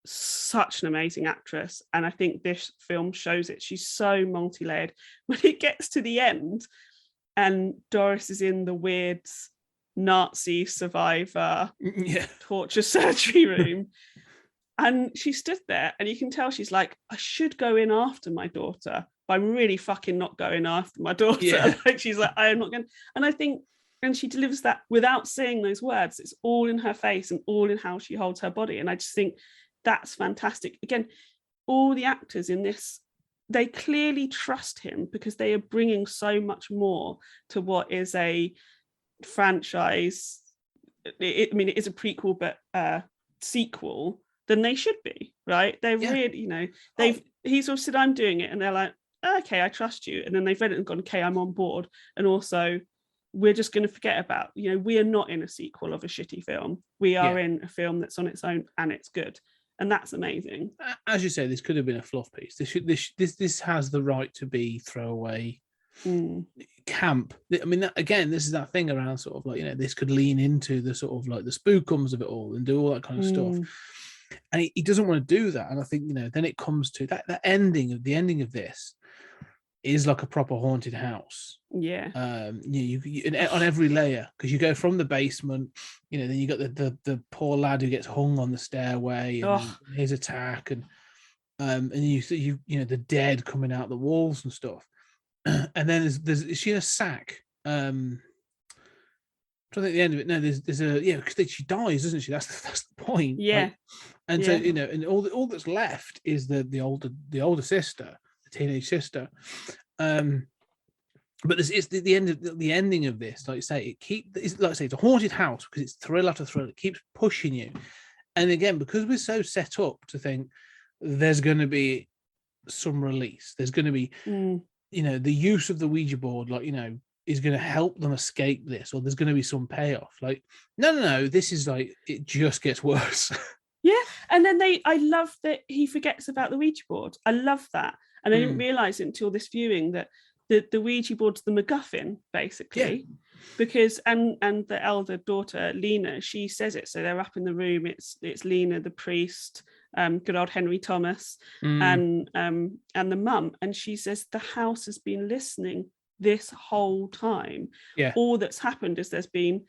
such an amazing actress, and I think this film shows it. She's so multi-layered. When it gets to the end and Doris is in the weird Nazi survivor torture surgery room, and she stood there, and you can tell she's like, I should go in after my daughter, but I'm really fucking not going after my daughter. Like, she's like, I am not going. And I think, and she delivers that without saying those words. It's all in her face and all in how she holds her body. And I just think that's fantastic. Again, all the actors in this, they clearly trust him, because they are bringing so much more to what is a franchise. I mean, it is a prequel, but sequel, than they should be, right? They're really, he sort of said, I'm doing it, and they're like, okay, I trust you. And then they've read it and gone, okay, I'm on board. And also, we're just going to forget about, we are not in a sequel of a shitty film. We are in a film that's on its own and it's good. And that's amazing. As you say, this could have been a fluff piece. This has the right to be throwaway camp. I mean, again, this is that thing around sort of like, this could lean into the sort of like the spookums of it all and do all that kind of stuff. And he doesn't want to do that. And I think, then it comes to the ending of this is like a proper haunted house. You on every layer, because you go from the basement, then you got the poor lad who gets hung on the stairway, and his attack, and you the dead coming out the walls and stuff. And then is she in a sack? I'm trying to think the end of it. No, there's a because she dies, doesn't she? That's the point. And so and all that's left is the older sister, the teenage sister. But this is the ending of this. Like you say, it's a haunted house, because it's thrill after thrill. It keeps pushing you, and again, because we're so set up to think there's going to be some release, there's going to be the use of the Ouija board, is going to help them escape this, or there's going to be some payoff. Like, no, this is like, it just gets worse. And then I love that he forgets about the Ouija board. I love that. And I didn't realize it until this viewing that the Ouija board's the MacGuffin, basically. Because and the elder daughter, Lena, she says it. So they're up in the room. It's Lena, the priest, good old Henry Thomas, and the mum. And she says the house has been listening this whole time. All that's happened is there's been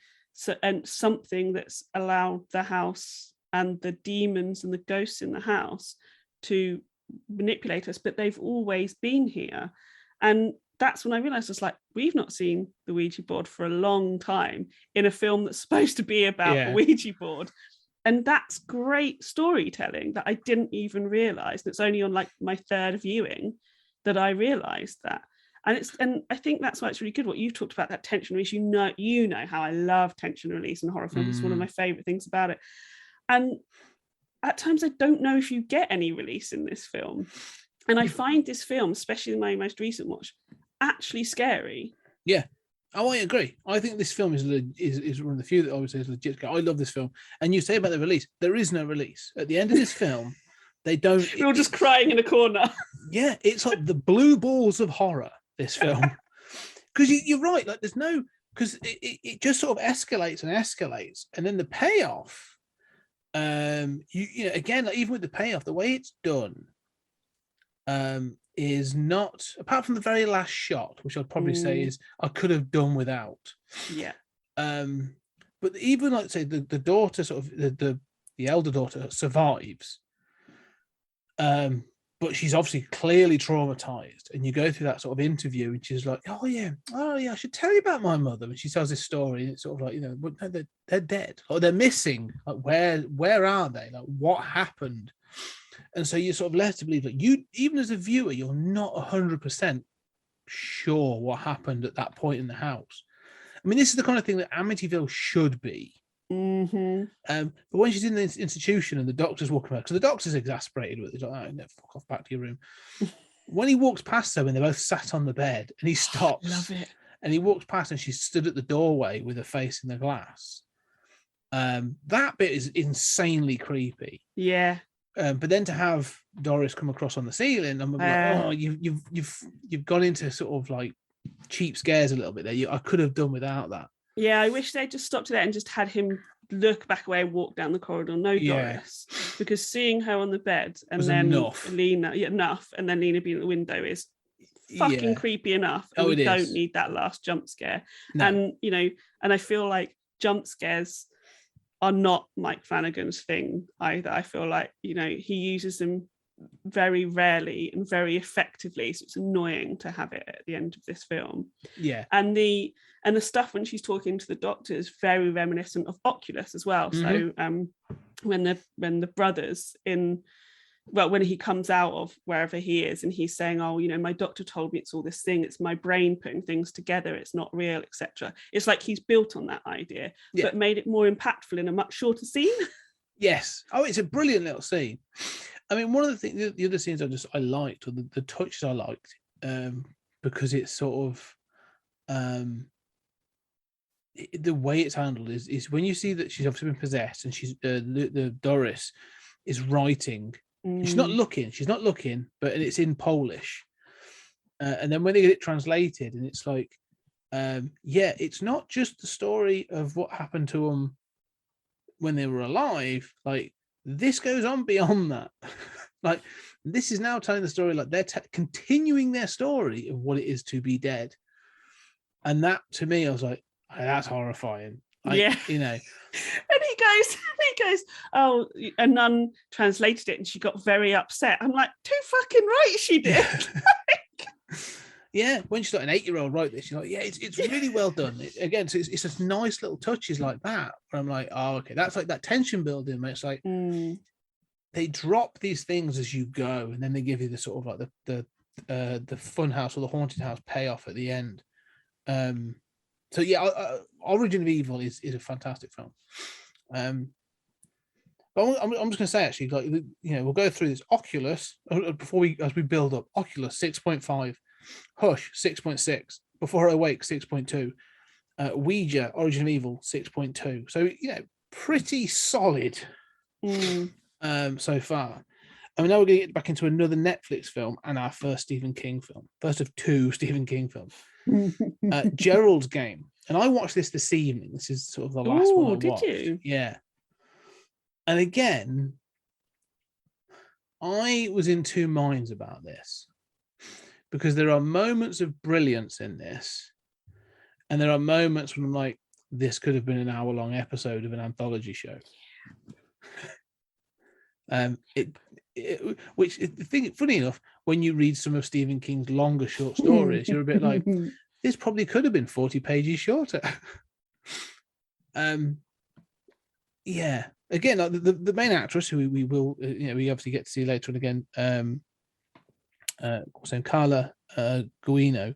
something that's allowed the house and the demons and the ghosts in the house to manipulate us, but they've always been here. And that's when I realized, it's like, we've not seen the Ouija board for a long time in a film that's supposed to be about the Ouija board. And that's great storytelling that I didn't even realize. And it's only on like my third viewing that I realized that. And I think that's why it's really good what you've talked about, that tension release. You know how I love tension release in horror films. It's one of my favorite things about it. And at times I don't know if you get any release in this film. And I find this film, especially in my most recent watch, actually scary. Yeah. Oh, I agree. I think this film is one of the few that I would say is legit. I love this film. And you say about the release, there is no release. At the end of this film, they don't... We're all just crying in a corner. Yeah, it's like the blue balls of horror, this film. Because you're right, like there's no... Because it just sort of escalates and escalates. And then the payoff, you know, again, like even with the payoff, the way it's done is not, apart from the very last shot, which I'd probably say is I could have done without. Yeah. But even like say the daughter, sort of the elder daughter survives. But she's obviously clearly traumatized, and you go through that sort of interview, and she's like, "Oh yeah, I should tell you about my mother." And she tells this story, and it's sort of like, you know, but no, they're dead, or they're missing. Like, where are they? Like, what happened? And so you're sort of led to believe that you, even as a viewer, you're not 100% sure what happened at that point in the house. I mean, this is the kind of thing that Amityville should be. But when she's in the institution and the doctor's walking around, because the doctor's exasperated with it, he's like, "Oh, no, fuck off, back to your room." When he walks past her and they're both sat on the bed, and he stops, Love it. and he walks past and she's stood at the doorway with her face in the glass. That bit is insanely creepy. Yeah. But then to have Doris come across on the ceiling, I'm like, oh, you've gone into sort of like cheap scares a little bit there. I could have done without that. Yeah, I wish they'd just stopped there and just had him look back away, walk down the corridor. No, Doris, because seeing her on the bed and then Lena, and then Lena being at the window is fucking creepy enough. And we don't need that last jump scare. No. And you know, and I feel like jump scares are not Mike Flanagan's thing either. I feel like, you know, he uses them very rarely and very effectively, so it's annoying to have it at the end of this film. Yeah. And the stuff when she's talking to the doctor is very reminiscent of Oculus as well. So when the brothers when he comes out of wherever he is and he's saying, "Oh, you know, my doctor told me it's all this thing, it's my brain putting things together, it's not real," etc. It's like he's built on that idea, but made it more impactful in a much shorter scene. Yes. Oh, it's a brilliant little scene. I mean, one of the things, the other scenes I liked, or the touches I liked, because it's sort of the way it's handled is when you see that she's obviously been possessed, and she's the Doris is writing. She's not looking, but it's in Polish. And then when they get it translated, and it's like, it's not just the story of what happened to them when they were alive. Like, this goes on beyond that. Like, this is now telling the story, like they're continuing their story of what it is to be dead. And that, to me, I was like, oh, that's horrifying. You know. And he goes, "Oh," a nun translated it and she got very upset. I'm like, too fucking right she did. Yeah, when she's like an 8-year-old wrote this, she's like, yeah, it's really well done. Again, so it's just nice little touches like that where I'm like, oh, okay, that's like that tension building where it's like they drop these things as you go, and then they give you the sort of like the fun house or the haunted house payoff at the end. So yeah, Origin of Evil is a fantastic film. But I'm just going to say, actually, like, you know, we'll go through this. Oculus, as we build up, Oculus 6.5, Hush 6.6, Before I Wake 6.2, Ouija Origin of Evil 6.2. So, you know, pretty solid so far. And now we're going to get back into another Netflix film and our first Stephen King film, first of 2 Stephen King films. Gerald's Game. And I watched this evening. This is sort of the last one I watched. Did you? Yeah. And again, I was in two minds about this, because there are moments of brilliance in this, and there are moments when I'm like, this could have been an hour-long episode of an anthology show. Which the thing, funny enough, when you read some of Stephen King's longer short stories, you're a bit like, this probably could have been 40 pages shorter. Yeah. Again, like the main actress, who we will, we obviously get to see later on again, Carla Guino.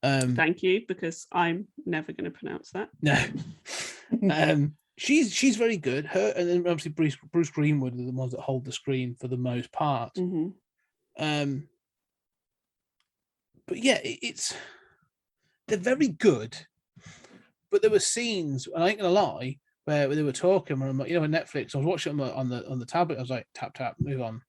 Thank you, because I'm never going to pronounce that. No. she's very good. Her and then obviously Bruce Greenwood are the ones that hold the screen for the most part. Mm-hmm. But yeah, they're very good. But there were scenes, and I ain't gonna lie, where they were talking. And you know, on Netflix, I was watching them on the tablet. I was like, tap tap, move on.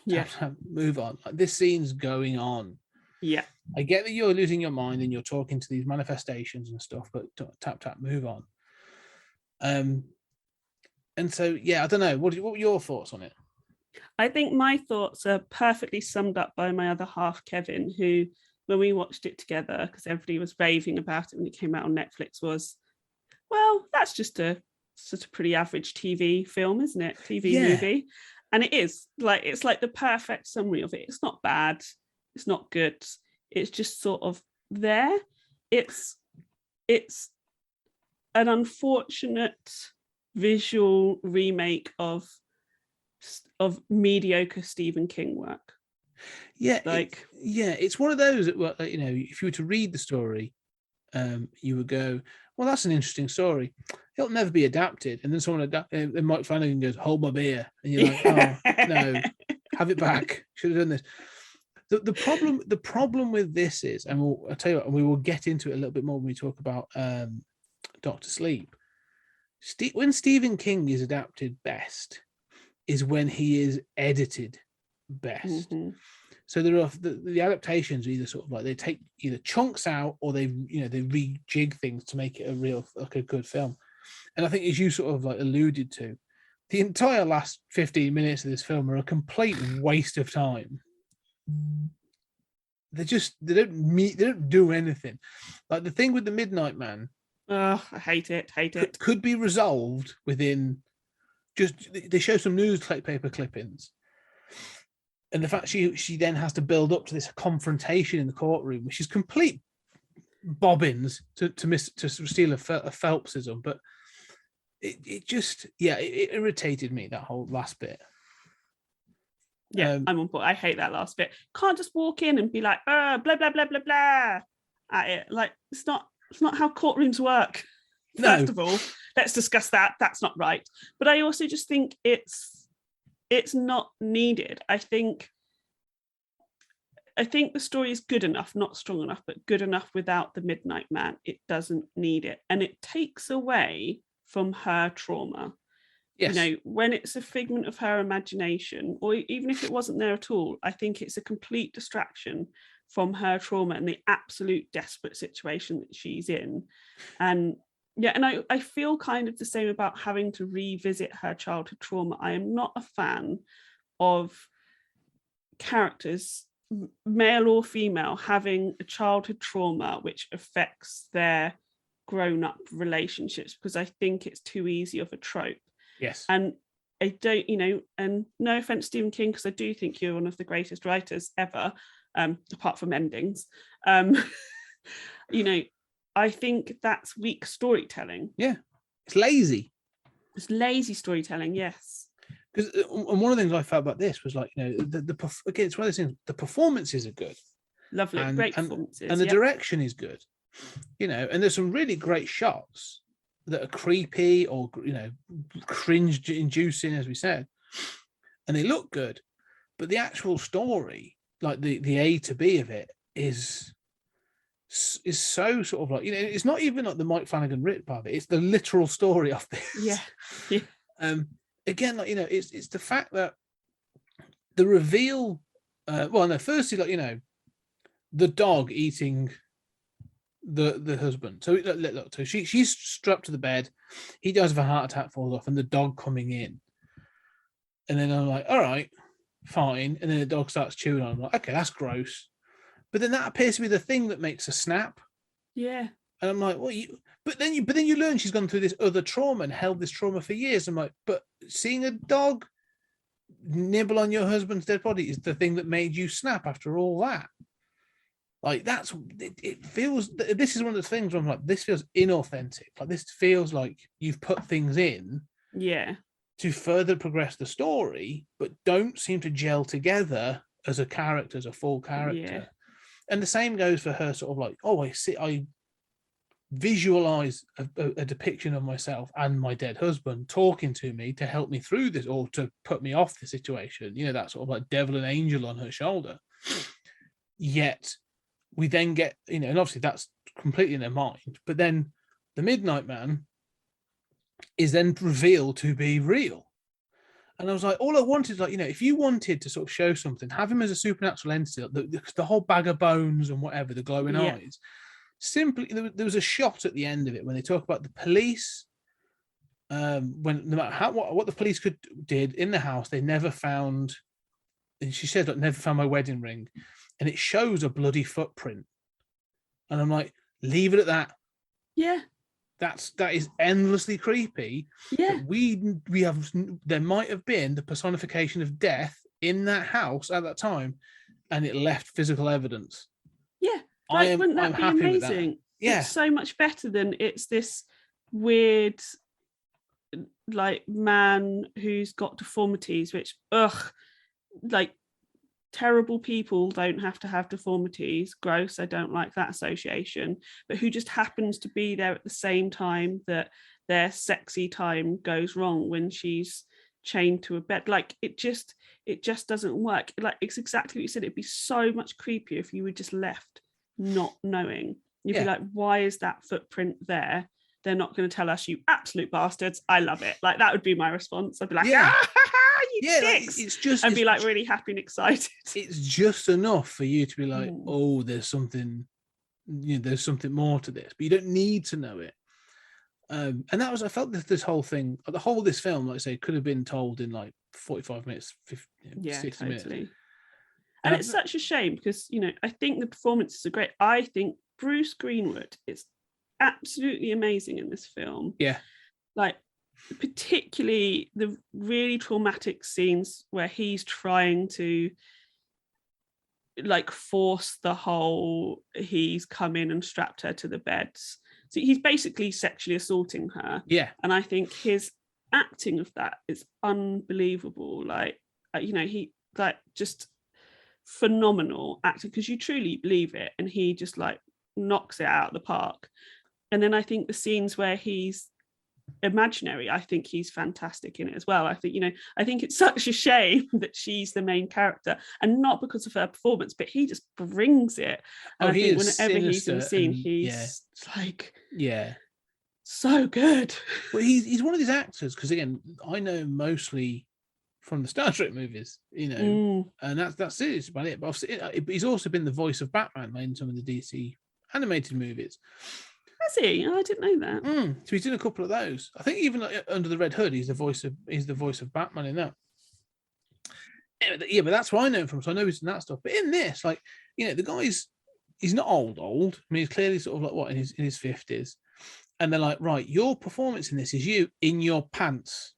Yeah. Tap, tap, move on. Like, this scene's going on. Yeah. I get that you're losing your mind and you're talking to these manifestations and stuff, but tap tap, move on. And so yeah, I don't know. What were your thoughts on it? I think my thoughts are perfectly summed up by my other half, Kevin, who, when we watched it together, because everybody was raving about it when it came out on Netflix, was, well, that's just a sort of pretty average TV film, isn't it? TV movie. And it is like, it's like the perfect summary of it. It's not bad. It's not good. It's just sort of there. It's an unfortunate visual remake of mediocre Stephen King work. Yeah, like it's one of those that, well, you know, if you were to read the story, you would go, well, that's an interesting story. It'll never be adapted. And then someone and Mike Flanagan goes, hold my beer, and you're like, oh no, have it back. Should have done this. The problem with this is, and I'll tell you what, and we will get into it a little bit more when we talk about Doctor Sleep. When Stephen King is adapted best is when he is edited best. Mm-hmm. So there are the adaptations are either sort of like they take either chunks out or they rejig things to make it a real, like, a good film. And I think, as you sort of like alluded to, the entire last 15 minutes of this film are a complete waste of time. They don't do anything. Like the thing with the Midnight Man, oh, I hate it. Could be resolved within just, they show some newspaper clippings, and the fact she then has to build up to this confrontation in the courtroom, which is complete bobbins to steal a Phelpsism, but it just, yeah, it irritated me, that whole last bit. Yeah, I'm on board. I hate that last bit. Can't just walk in and be like, blah blah blah blah blah at it. Like, it's not how courtrooms work. First of all, let's discuss that. That's not right. But I also just think it's not needed. I think the story is good enough, not strong enough, but good enough without the Midnight Man. It doesn't need it. And it takes away from her trauma. Yes. You know, when it's a figment of her imagination, or even if it wasn't there at all, I think it's a complete distraction from her trauma and the absolute desperate situation that she's in. And yeah, and I feel kind of the same about having to revisit her childhood trauma. I am not a fan of characters, male or female, having a childhood trauma which affects their grown-up relationships, because I think it's too easy of a trope. Yes. And I don't, and no offense, Stephen King, because I do think you're one of the greatest writers ever, apart from endings. I think that's weak storytelling. Yeah. It's lazy. It's lazy storytelling, yes. Because and one of the things I felt about this was, like, again, it's one of those things, the performances are good. Lovely, great performances. And the direction is good. And there's some really great shots that are creepy or, cringe inducing, as we said, and they look good, but the actual story, like the A to B of it, is so sort of like, it's not even like the Mike Flanagan written part of it, it's the literal story of this. Yeah. Again, like, it's the fact that the reveal, firstly, like, the dog eating the husband. So look, so she's strapped to the bed, he dies of a heart attack, falls off, and the dog coming in, and then I'm like, all right, fine, and then the dog starts chewing on him. I'm like, okay, that's gross, but then that appears to be the thing that makes her snap. Yeah. And I'm like, well, but then you learn she's gone through this other trauma and held this trauma for years. I'm like, but seeing a dog nibble on your husband's dead body is the thing that made you snap after all that. Like, it feels, this is one of the things where I'm like, this feels inauthentic. Like, this feels like you've put things in to further progress the story, but don't seem to gel together as a character, as a full character. And the same goes for her, sort of like, oh, visualize a depiction of myself and my dead husband talking to me to help me through this or to put me off the situation, you know, that sort of like devil and angel on her shoulder. Yet we then get, you know, and obviously that's completely in their mind, but then the Midnight Man is then revealed to be real. And I was like, all I wanted, like, you know, if you wanted to sort of show something, have him as a supernatural entity, the whole bag of bones and whatever, the glowing eyes. Simply, there was a shot at the end of it when they talk about the police. When no matter what the police did in the house, they never found. And she said, "I never found my wedding ring," and it shows a bloody footprint. And I'm like, leave it at that. Yeah. That is endlessly creepy. Yeah. There might have been the personification of death in that house at that time, and it left physical evidence. Yeah. Like, wouldn't that be amazing? Yeah. It's so much better than it's this weird, like, man who's got deformities, which, like, terrible people don't have to have deformities. Gross. I don't like that association. But who just happens to be there at the same time that their sexy time goes wrong when she's chained to a bed. Like, it just doesn't work. Like, it's exactly what you said. It'd be so much creepier if you were just left not knowing. You'd be like, why is that footprint there? They're not going to tell us, you absolute bastards. I love it. Like, that would be my response. I'd be like, you dicks. It's just, I'd be like really happy and excited. It's just enough for you to be like, oh, there's something, you know, there's something more to this, but you don't need to know it. And that was, I felt that this whole thing, this film, like I say, could have been told in like 45 minutes, 50, 60 minutes. And it's such a shame because, you know, I think the performances are great. I think Bruce Greenwood is absolutely amazing in this film. Yeah. Like, particularly the really traumatic scenes where he's trying to, like, force the whole, he's come in and strapped her to the beds. So he's basically sexually assaulting her. Yeah. And I think his acting of that is unbelievable. Like, you know, he, like, just phenomenal acting because you truly believe it, and he just, like, knocks it out of the park. And then I think the scenes where he's imaginary, I think he's fantastic in it as well. I think, you know, I think it's such a shame that she's the main character, and not because of her performance, but he just brings it. And I think whenever he's in the scene, he's like, so good. Well, he's one of these actors, because again, I know him mostly from the Star Trek movies, you know, and that's it about it. But he's also been the voice of Batman in some of the DC animated movies. Has he? Oh, I didn't know that. So he's done a couple of those. I think even like, Under the Red Hood, he's the voice of Batman in that. Yeah, but that's why I know him from. So I know he's in that stuff. But in this, like, you know, the he's not old. I mean, he's clearly sort of like what in his 50s, and they're like, right, your performance in this is you in your pants.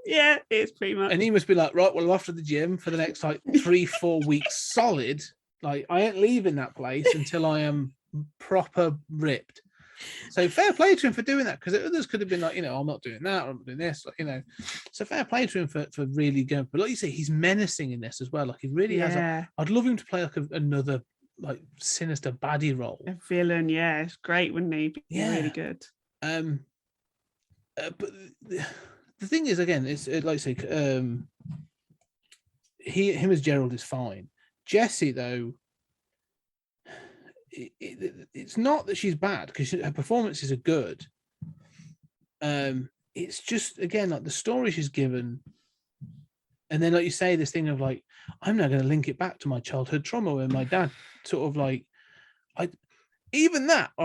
Yeah, it's pretty much. And he must be like, right, well, I'm off to the gym for the next like 3-4 weeks solid. Like, I ain't leaving that place until I am proper ripped. So fair play to him for doing that, because others could have been like, you know, I'm not doing that, or I'm not doing this, like, you know. So fair play to him for really going. But like you say, he's menacing in this as well. Like, he really has. I'd love him to play like another like sinister baddie role, a villain. Yeah, it's great, wouldn't he? Really good. But the thing is, again, it's like I say, him as Gerald is fine. Jessie, though, it's not that she's bad, because her performances are good. It's just, again, like the story she's given, and then, like you say, this thing of like, I'm now going to link it back to my childhood trauma where my dad sort of like, I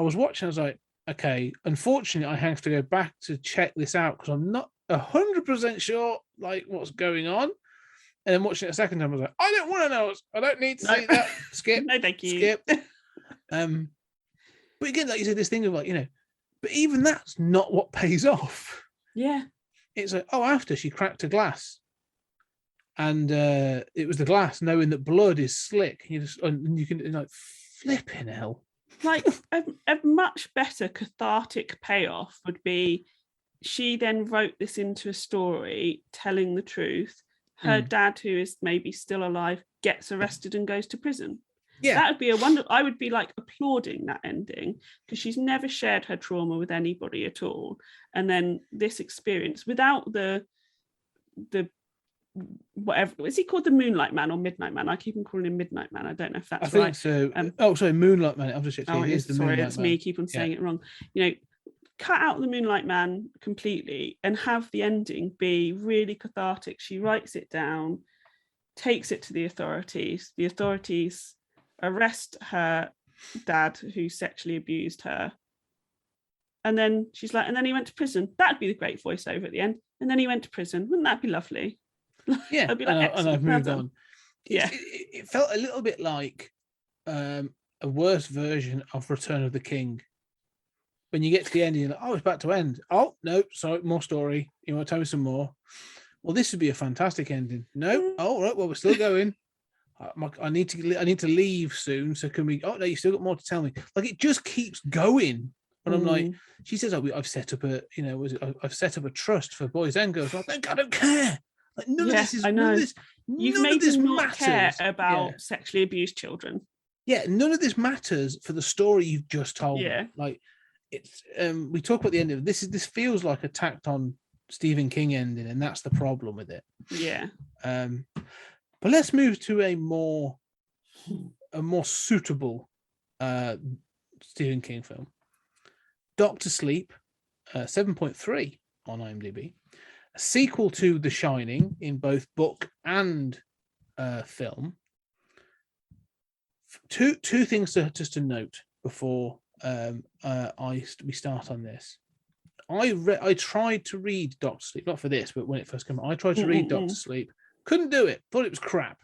was watching, I was like, okay, unfortunately, I have to go back to check this out because I'm not 100% sure like what's going on. And then watching it a second time, I was like, I don't want to know. I don't need to see that. Skip. No, thank you. Skip. But again, like you said, this thing of like, you know, but even that's not what pays off. Yeah. It's like, oh, after she cracked a glass, and it was the glass, knowing that blood is slick, and you can like flipping hell. Like a much better cathartic payoff would be, she then wrote this into a story telling the truth. Her dad, who is maybe still alive, gets arrested and goes to prison. Yeah. That would be a wonder. I would be like applauding that ending, because she's never shared her trauma with anybody at all. And then this experience without the whatever is he called, the Moonlight Man or Midnight Man? I keep on calling him Midnight Man. I don't know if that's I right. think so. Oh, sorry, Moonlight Man. I'm just checking. Oh, It is the sorry, Moonlight it's Man. me. Keep on saying it wrong. You know, cut out the Moonlight Man completely and have the ending be really cathartic. She writes it down, takes it to the authorities. The authorities arrest her dad who sexually abused her. And then she's like, and then he went to prison. That'd be the great voiceover at the end. And then he went to prison. Wouldn't that be lovely? Yeah, I'd be like, and I've moved on. Yeah. It felt a little bit like a worse version of Return of the King. When you get to the end, you're like, oh, it's about to end. Oh, no, sorry, more story. You want to tell me some more? Well, this would be a fantastic ending. No, oh, right, well, we're still going. I need to leave soon. So can we? Oh no, you still got more to tell me. Like it just keeps going. And I'm like, she says, oh, I've set up a, I've set up a trust for boys and girls. I'm like, I don't care. Like none of this is. I know. None of this, You've none made of this them not matters. care about sexually abused children. Yeah, none of this matters for the story you've just told. Yeah. Like it's. We talk about the ending of this. This feels like a tacked on Stephen King ending, and that's the problem with it. Yeah. But let's move to a more suitable Stephen King film. Doctor Sleep, 7.3 on IMDb. A sequel to The Shining in both book and film. Two things just to note before we start on this. I tried to read Doctor Sleep, not for this, but when it first came out, I tried to read Doctor Sleep. Couldn't do it. Thought it was crap.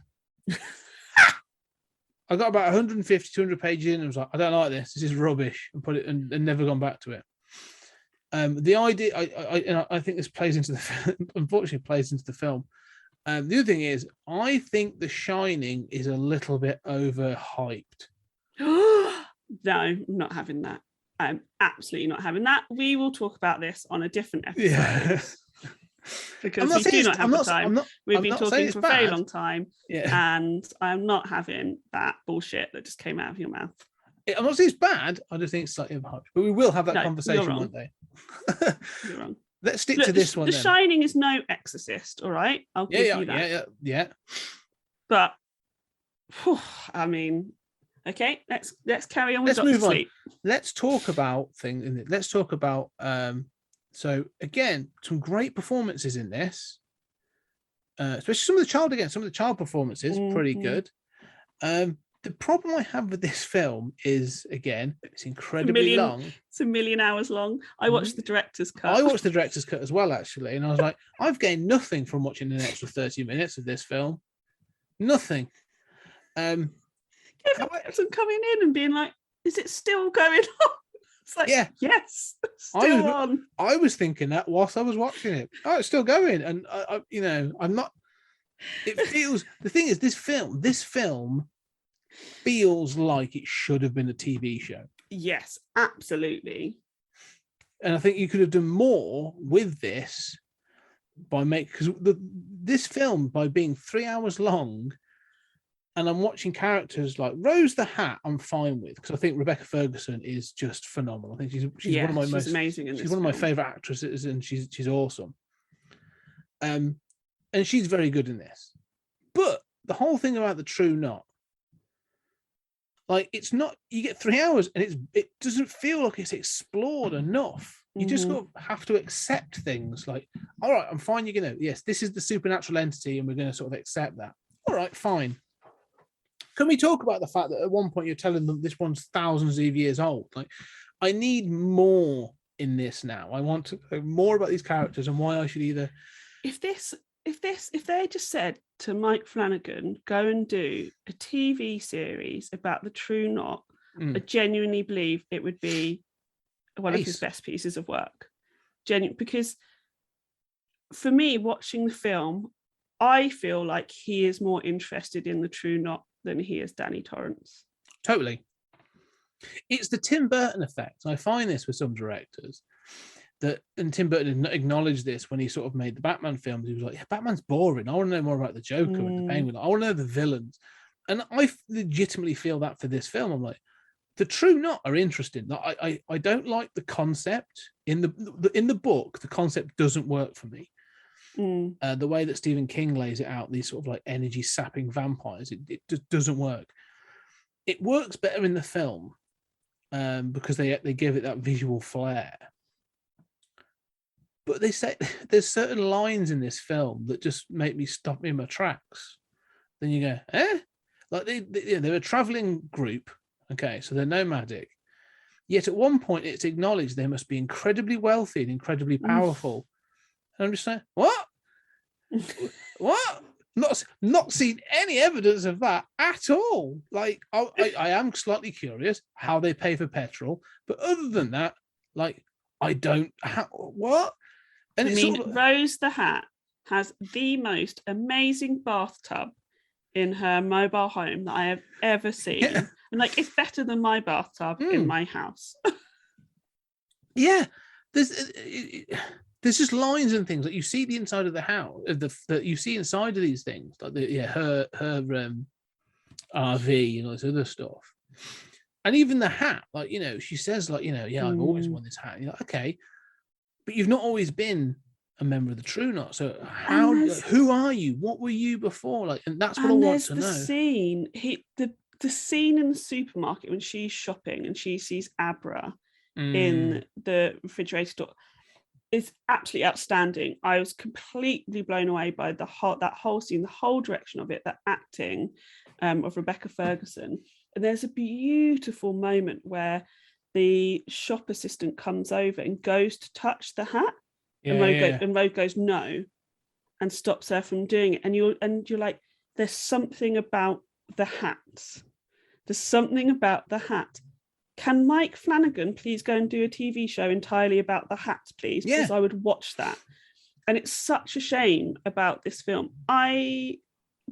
I got about 150, 200 pages in and was like, I don't like this. This is rubbish, and put it and never gone back to it. The idea, I think this plays into the unfortunately plays into the film. The other thing is, I think The Shining is a little bit overhyped. No, I'm not having that. I'm absolutely not having that. We will talk about this on a different episode. Yeah. Because we do not have the time. We've been talking for a very long time, and I'm not having that bullshit that just came out of your mouth. I'm not saying it's bad. I just think it's slightly overhyped. But we will have that conversation one day. You're wrong. Let's stick to this one. The Shining is no Exorcist, all right? I'll give you that. Yeah. But I mean, okay, let's carry on with Let's move on. Sleep. Let's talk about things. Let's talk about. So again, some great performances in this, especially some of the child performances, pretty good. The problem I have with this film is, again, it's incredibly long. It's 1,000,000 hours long. I watched the director's cut. I watched the director's cut as well, actually, and I was like, I've gained nothing from watching an extra 30 minutes of this film. Nothing. Some coming in and being like, is it still going on? It's like, yes, still on. I was thinking that whilst I was watching it. Oh, it's still going, and I'm not. It feels. The thing is, this film feels like it should have been a TV show. Yes, absolutely. And I think you could have done more with this because this film, by being 3 hours long. And I'm watching characters like Rose the Hat. I'm fine with, because I think Rebecca Ferguson is just phenomenal. I think she's one of my most amazing. She's one of my favorite actresses, and she's awesome. And she's very good in this. But the whole thing about the True Knot, like, it's not. You get 3 hours, and it doesn't feel like it's explored enough. You just have to accept things. Like, all right, I'm fine. You're yes, this is the supernatural entity, and we're going to sort of accept that. All right, fine. Can we talk about the fact that at one point you're telling them this one's thousands of years old? Like, I need more in this now. I want to know more about these characters and why I should either. If they just said to Mike Flanagan, go and do a TV series about the True Knot, I genuinely believe it would be one of his best pieces of work. Because for me, watching the film, I feel like he is more interested in the True Knot than he is Danny Torrance. Totally. It's the Tim Burton effect. I find this with some directors, and Tim Burton acknowledged this when he sort of made the Batman films. He was like, yeah, Batman's boring. I want to know more about the Joker and the Penguin. I want to know the villains. and I legitimately feel that for this film. I'm like, the True Knot are interesting. I don't like the concept in the book. The concept doesn't work for me. The way that Stephen King lays it out, these sort of like energy sapping vampires, it just doesn't work. It works better in the film because they give it that visual flair. But they say there's certain lines in this film that just make me stop in my tracks. Then you go, eh? Like they're a traveling group. Okay, so they're nomadic. Yet at one point it's acknowledged they must be incredibly wealthy and incredibly powerful. And I'm just saying, what? What? Not seen any evidence of that at all. Like I am slightly curious how they pay for petrol, but other than that, like I don't. What? And I mean, Rose the Hat has the most amazing bathtub in her mobile home that I have ever seen. Yeah. And like, it's better than my bathtub in my house. Yeah. There's just lines and things that you see the inside of the house, that you see inside of these things, like her RV and all this other stuff. And even the hat, like, she says, like, I've always worn this hat. And you're like, okay. But you've not always been a member of the True Knot. So who are you? What were you before? Like, and that's what I want to know. Scene, the scene in the supermarket when she's shopping and she sees Abra in the refrigerator store is absolutely outstanding. I was completely blown away by that whole scene, the whole direction of it, the acting of Rebecca Ferguson. And there's a beautiful moment where the shop assistant comes over and goes to touch the hat, and Rogue goes no, and stops her from doing it. And you're like, there's something about the hat. There's something about the hat. Can Mike Flanagan please go and do a TV show entirely about the hat, please? Yeah. Because I would watch that. And it's such a shame about this film. I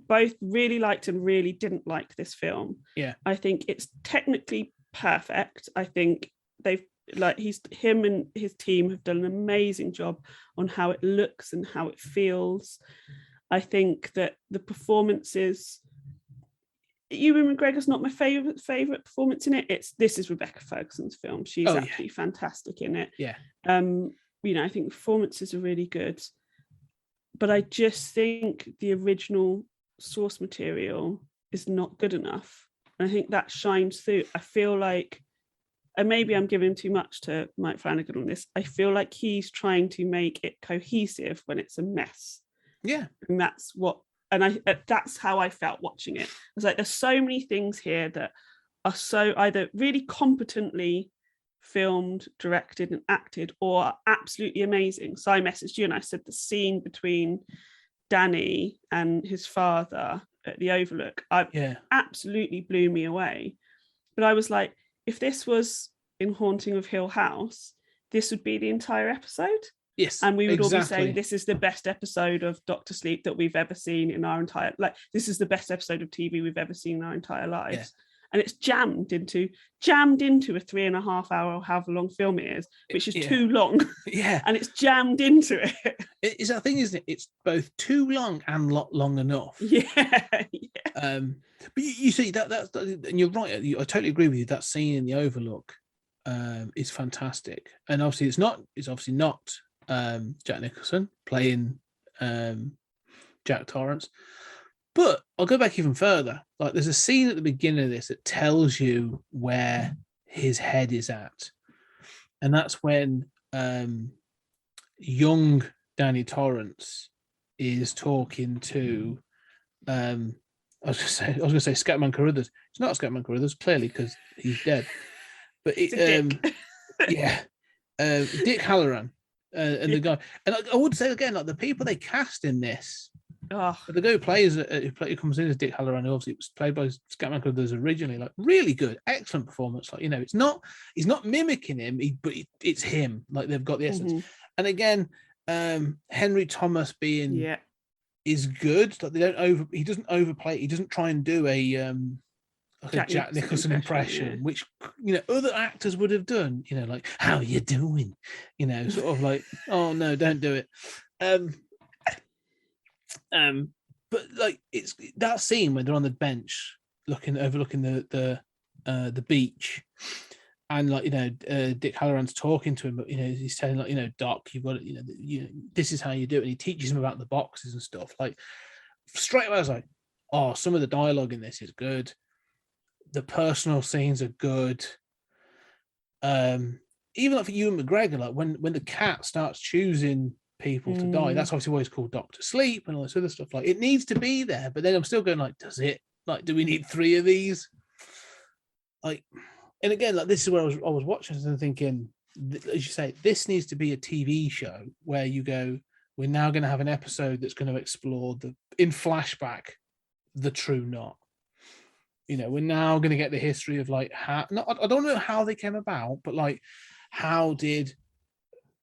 both really liked and really didn't like this film. Yeah. I think it's technically perfect. I think him and his team have done an amazing job on how it looks and how it feels. I think that the performances, Ewan McGregor's not my favorite performance in it. This is Rebecca Ferguson's film. She's absolutely fantastic in it. Yeah. I think performances are really good, but I just think the original source material is not good enough. And I think that shines through. I feel like, and maybe I'm giving too much to Mike Flanagan on this, I feel like he's trying to make it cohesive when it's a mess. Yeah. And that's how I felt watching it. It's like, there's so many things here that are so either really competently filmed, directed and acted, or are absolutely amazing. So I messaged you and I said the scene between Danny and his father at the Overlook absolutely blew me away. But I was like, if this was in Haunting of Hill House, this would be the entire episode. Yes, and we would all be saying this is the best episode of Doctor Sleep that we've ever seen in our entire this is the best episode of TV we've ever seen in our entire lives. Yeah. And it's jammed into a 3.5 hour or however long film it is, which is too long. Yeah. And it's jammed into it. It's that thing, isn't it? It's both too long and long enough. Yeah. But you see that's and you're right. I totally agree with you. That scene in the Overlook is fantastic. And obviously it's obviously not Jack Nicholson playing Jack Torrance. But I'll go back even further. Like, there's a scene at the beginning of this that tells you where his head is at. And that's when young Danny Torrance is talking to I was gonna say Scatman Carruthers. It's not Scatman Carruthers, clearly, because he's dead. But Dick Halloran. And the guy, and I would say again, like, the people they cast in this, the guy who comes in as Dick Halloran, who obviously was played by Scatman Carruthers originally, like, really good, excellent performance. Like, he's not mimicking him, but it's him. Like, they've got the essence. Mm-hmm. And again, Henry Thomas is good. Like, he doesn't overplay. He doesn't try and do a Jack Nicholson impression, which other actors would have done. Like, how you doing? Sort of like, oh no, don't do it. But like, it's that scene where they're on the bench overlooking the beach, and like Dick Halloran's talking to him, but he's telling like Doc, you've got to, this is how you do it, and he teaches him about the boxes and stuff. Like straight away I was like, oh, some of the dialogue in this is good, the personal scenes are good. Even like for Ewan McGregor, like when the cat starts choosing people to die, that's obviously why it's called Doctor Sleep and all this other stuff. Like it needs to be there, but then I'm still going like, does it? Like, do we need 3 of these? Like, and again, like this is where I was watching and thinking, as you say, this needs to be a TV show where you go, we're now going to have an episode that's going to explore in flashback the true knot. We're now going to get the history of like how. I don't know how they came about, but like, how did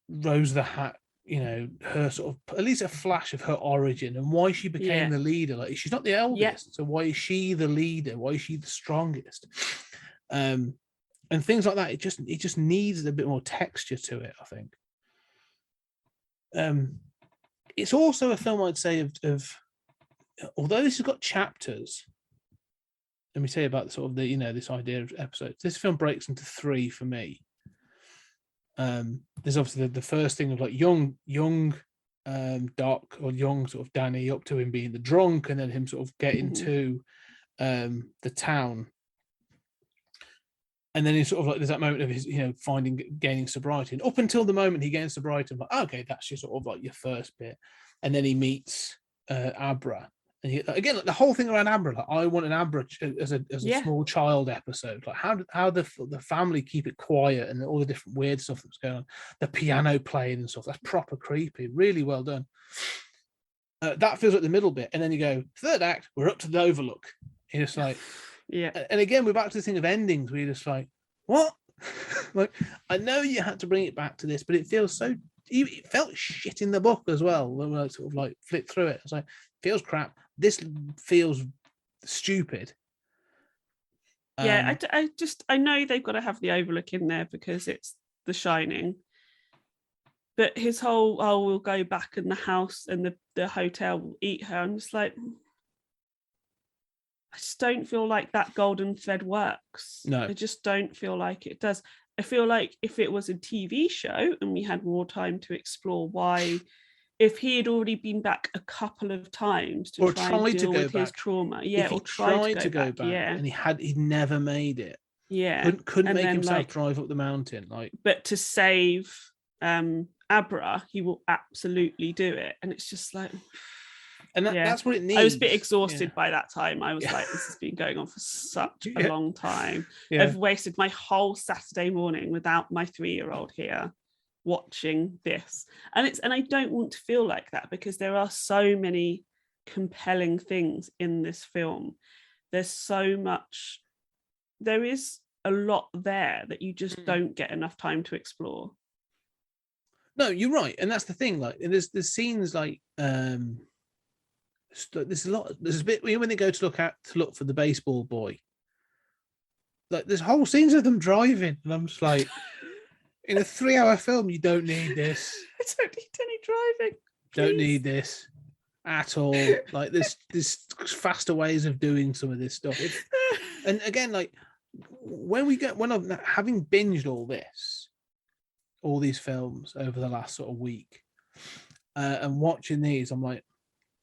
Rose the Hat, her sort of at least a flash of her origin and why she became the leader. Like she's not the eldest, so why is she the leader? Why is she the strongest? And things like that. It just needs a bit more texture to it, I think. It's also a film I'd say of although this has got chapters. Let me tell you about sort of this idea of episodes. This film breaks into 3 for me. There's obviously the first thing of like young Doc or young sort of Danny up to him being the drunk, and then him sort of getting to the town, and then he's sort of like there's that moment of his gaining sobriety, and up until the moment he gains sobriety, I'm like, okay, that's just sort of like your first bit, and then he meets Abra. And again, like the whole thing around Abra, like I want an Abra as a small child episode. Like how the family keep it quiet and all the different weird stuff that's going on, the piano playing and stuff. That's proper creepy. Really well done. That feels like the middle bit, and then you go 3rd act. We're up to the Overlook. You're just like, yeah. And again, we're back to the thing of endings. Where you're just like, what? Like I know you had to bring it back to this, but it feels so. It felt shit in the book as well when I sort of like flipped through it. I was like, feels crap. This feels stupid. I know they've got to have the Overlook in there because it's The Shining. But his whole, we'll go back in the house and the hotel will eat her. I'm just like, I just don't feel like that golden thread works. No. I just don't feel like it does. I feel like if it was a TV show and we had more time to explore why, if he had already been back a couple of times to try and deal with his trauma, or tried to go back, and he'd never made it, couldn't make himself drive up the mountain, but to save Abra, he will absolutely do it, and it's just like, and that's what it needs. I was a bit exhausted by that time. I was like, this has been going on for such a long time. I've wasted my whole Saturday morning without my 3-year-old here watching this, and I don't want to feel like that because there are so many compelling things in this film. There is a lot there that you just don't get enough time to explore. No, you're right, and that's the thing. Like, there's scenes like there's a bit when they go to look for the baseball boy. Like, there's whole scenes of them driving, and I'm just like. In a 3-hour film, you don't need this. I don't need any driving. Please. Don't need this at all. Like there's faster ways of doing some of this stuff. And again, like when I'm having binged all these films over the last sort of week, and watching these, I'm like,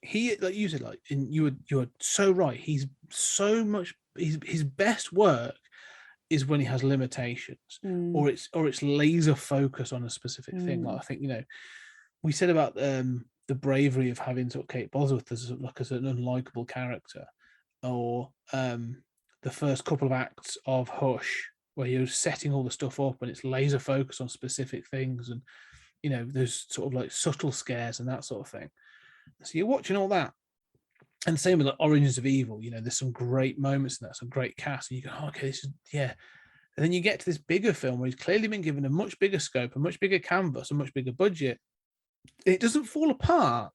like you said, like, and you are so right. He's so much. His best work is when he has limitations, or it's laser focus on a specific thing. Like I think we said about the bravery of having sort of Kate Bosworth as an unlikable character, or the first couple of acts of Hush, where you're setting all the stuff up and it's laser focus on specific things, and there's sort of like subtle scares and that sort of thing. So you're watching all that. And same with like Origins of Evil, there's some great moments in that, some great cast, and you go, oh, okay, this is, and then you get to this bigger film where he's clearly been given a much bigger scope, a much bigger canvas, a much bigger budget. It doesn't fall apart,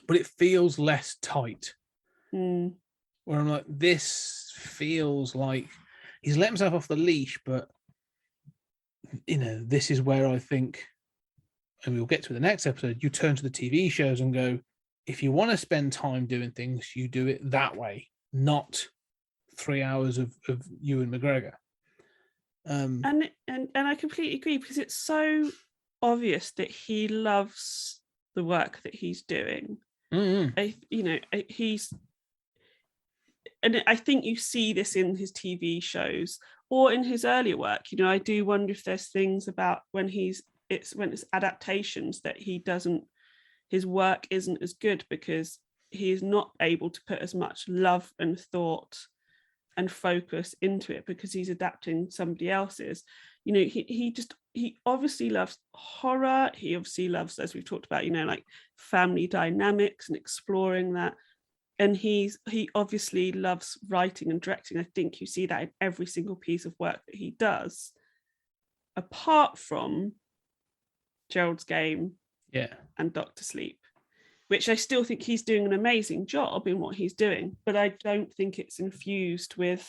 but it feels less tight. Where I'm like, this feels like he's let himself off the leash, but this is where I think, and we'll get to the next episode, you turn to the TV shows and go, if you want to spend time doing things, you do it that way. not 3 hours of Ewan McGregor. And I completely agree, because it's so obvious that he loves the work that he's doing. He's, and I think you see this in his TV shows or in his earlier work. I do wonder if there's things about when it's adaptations that his work isn't as good, because he is not able to put as much love and thought and focus into it, because he's adapting somebody else's. He obviously loves horror. He obviously loves, as we've talked about, like family dynamics and exploring that. And he obviously loves writing and directing. I think you see that in every single piece of work that he does, apart from Gerald's Game, and Doctor Sleep, which I still think he's doing an amazing job in what he's doing, but I don't think it's infused with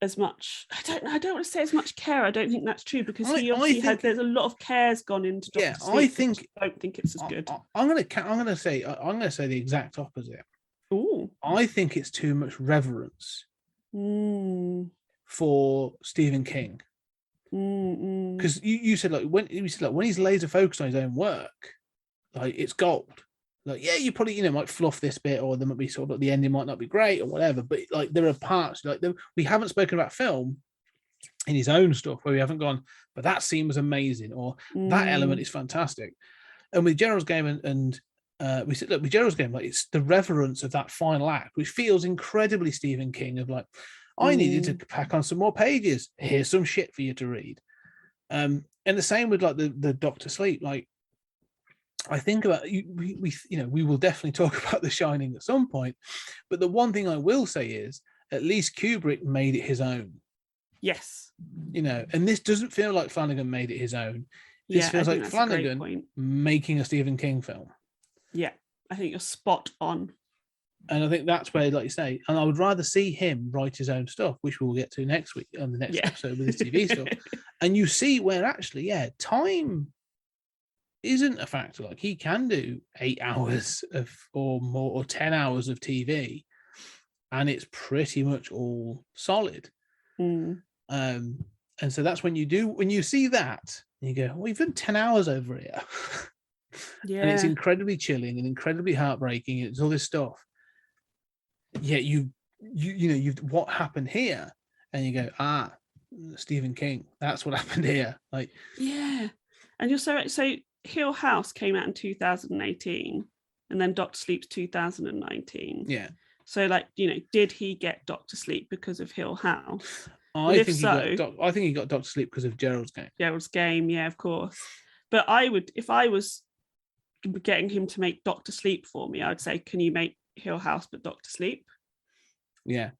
as much. I don't want to say as much care. I don't think that's true, because there's a lot of care's gone into Doctor Sleep. I don't think it's as good. I'm gonna say the exact opposite. Ooh. I think it's too much reverence for Stephen King. Because you said when he's laser focused on his own work, like it's gold. Like, yeah, you probably might fluff this bit, or there might be sort of the ending might not be great or whatever, but like there are parts like we haven't spoken about film in his own stuff where we haven't gone, but that scene was amazing, or that element is fantastic. And with Gerald's Game and we said, look, with Gerald's Game, like it's the reverence of that final act, which feels incredibly Stephen King, of like, I needed to pack on some more pages. Here's some shit for you to read. And the same with like the Doctor Sleep. Like, I think about we will definitely talk about The Shining at some point, but the one thing I will say is at least Kubrick made it his own. Yes. And this doesn't feel like Flanagan made it his own. This feels like Flanagan making a Stephen King film. Yeah, I think you're spot on. And I think that's where, like you say, and I would rather see him write his own stuff, which we'll get to next week on the next episode with his TV stuff. And you see where actually, time isn't a factor. Like he can do 8 hours or more, or 10 hours of TV, and it's pretty much all solid. And so that's when you see that, and you go, well, you've done 10 hours over here. And it's incredibly chilling and incredibly heartbreaking. And it's all this stuff. Yet you've what happened here, and you go, Stephen King, that's what happened here. Like, yeah. And you're so right. So Hill House came out in 2018, and then Doctor Sleep's 2019. Yeah. So like, did he get Doctor Sleep because of Hill House? I think he got Doctor Sleep because of Gerald's Game. Gerald's Game, yeah, of course. But I would, if I was getting him to make Doctor Sleep for me, I'd say, can you make Hill House but Doctor Sleep? Yeah.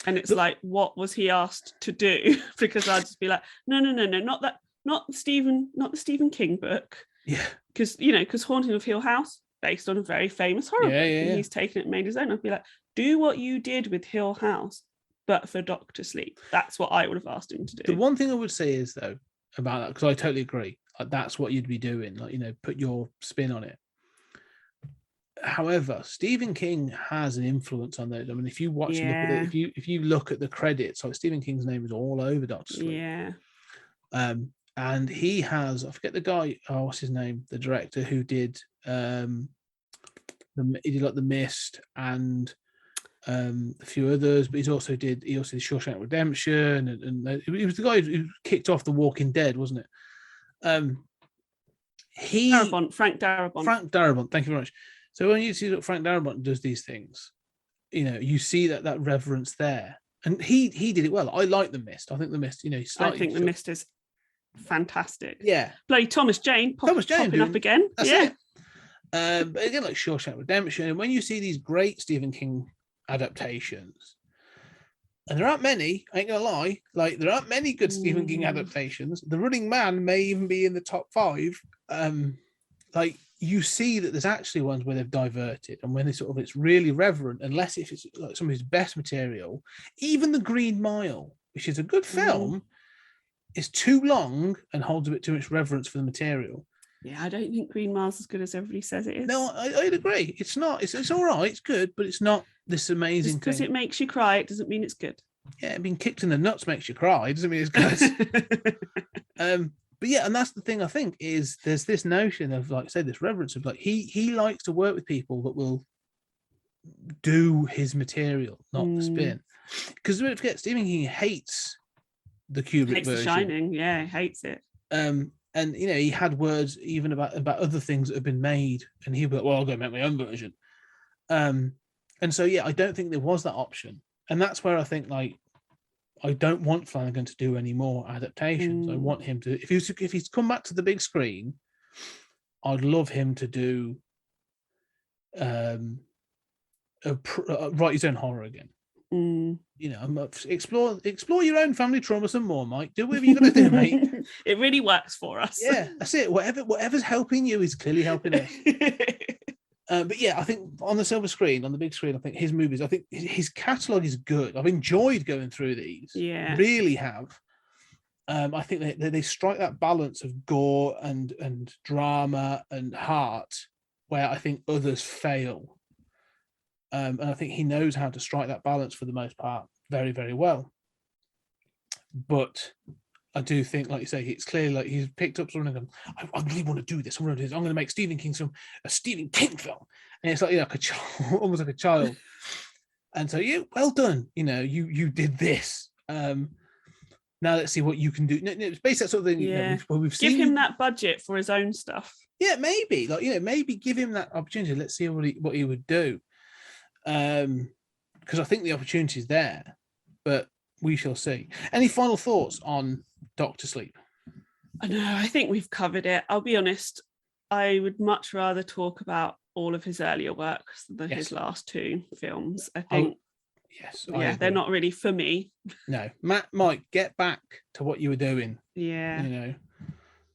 And it's like, what was he asked to do? Because I'd just be like, no, not the Stephen King book. Yeah. Because Haunting of Hill House, based on a very famous horror book, and he's taken it and made his own. I'd be like, do what you did with Hill House, but for Doctor Sleep. That's what I would have asked him to do. The one thing I would say is, though, about that, because I totally agree, like, that's what you'd be doing, like, put your spin on it. However, Stephen King has an influence on those. I mean, if you watch, if you look at the credits, like Stephen King's name is all over Doctor Sleep. Yeah. And he has, I forget the guy, what's his name? The director who did he did like The Mist and a few others, but he also did Shawshank Redemption, and he was the guy who kicked off The Walking Dead, wasn't it? Frank Darabont. Frank Darabont, thank you very much. So when you see that Frank Darabont does these things, you see that reverence there, and he did it well. I like The Mist. I think The Mist, I think The Mist is fantastic. Yeah, bloody Thomas Jane popping up again. Yeah. But again, like Shawshank Redemption, and when you see these great Stephen King adaptations, and there aren't many, I ain't gonna lie, like there aren't many good Stephen King adaptations. The Running Man may even be in the top 5. Like, you see that there's actually ones where they've diverted, and when it's really reverent, unless if it's like some of his best material. Even The Green Mile, which is a good film, is too long and holds a bit too much reverence for the material. Yeah, I don't think Green Mile's as good as everybody says it is. No, I'd agree. It's not. It's all right. It's good, but it's not this amazing Just because thing. it makes you cry, it doesn't mean it's good. Yeah, being kicked in the nuts makes you cry. Doesn't mean it's good. But yeah, and that's the thing. I think is there's this notion of, like I say, this reverence of like he likes to work with people that will do his material, not the spin. Because don't forget, Stephen King hates the Kubrick Hates version. The Shining, yeah, hates it. And you know, he had words even about other things that have been made, and he'd be like, "Well, I'll go make my own version." And so yeah, I don't think there was that option, and that's where I think like I don't want Flanagan to do any more adaptations. I want him to, if he's come back to the big screen, I'd love him to do write his own horror again. You know, explore your own family trauma some more, Mike. Do whatever you're gonna do, mate. It really works for us. Yeah, that's it. Whatever's helping you is clearly helping us. But yeah, I think on the silver screen, on the big screen, I think his movies, I think his catalogue is good. I've enjoyed going through these. Yeah, really have. I think they strike that balance of gore and drama and heart, where I think others fail. And I think he knows how to strike that balance for the most part very, very well. But I do think, like you say, it's clear like he's picked up something and gone, I really want to do this. I'm going to make Stephen King a Stephen King film. And it's like, you know, like a child, almost like a child. And so, yeah, well done. You know, you did this. Now let's see what you can do. It's basically that sort of thing. Yeah. You know, we've seen give him that budget for his own stuff. Yeah, maybe. Like, you know, maybe give him that opportunity. Let's see what he would do. Because I think the opportunity is there, but we shall see. Any final thoughts on Doctor Sleep? I know, I think we've covered it. I'll be honest, I would much rather talk about all of his earlier works than his last two films. I think, they're not really for me. No, Mike, get back to what you were doing. Yeah. You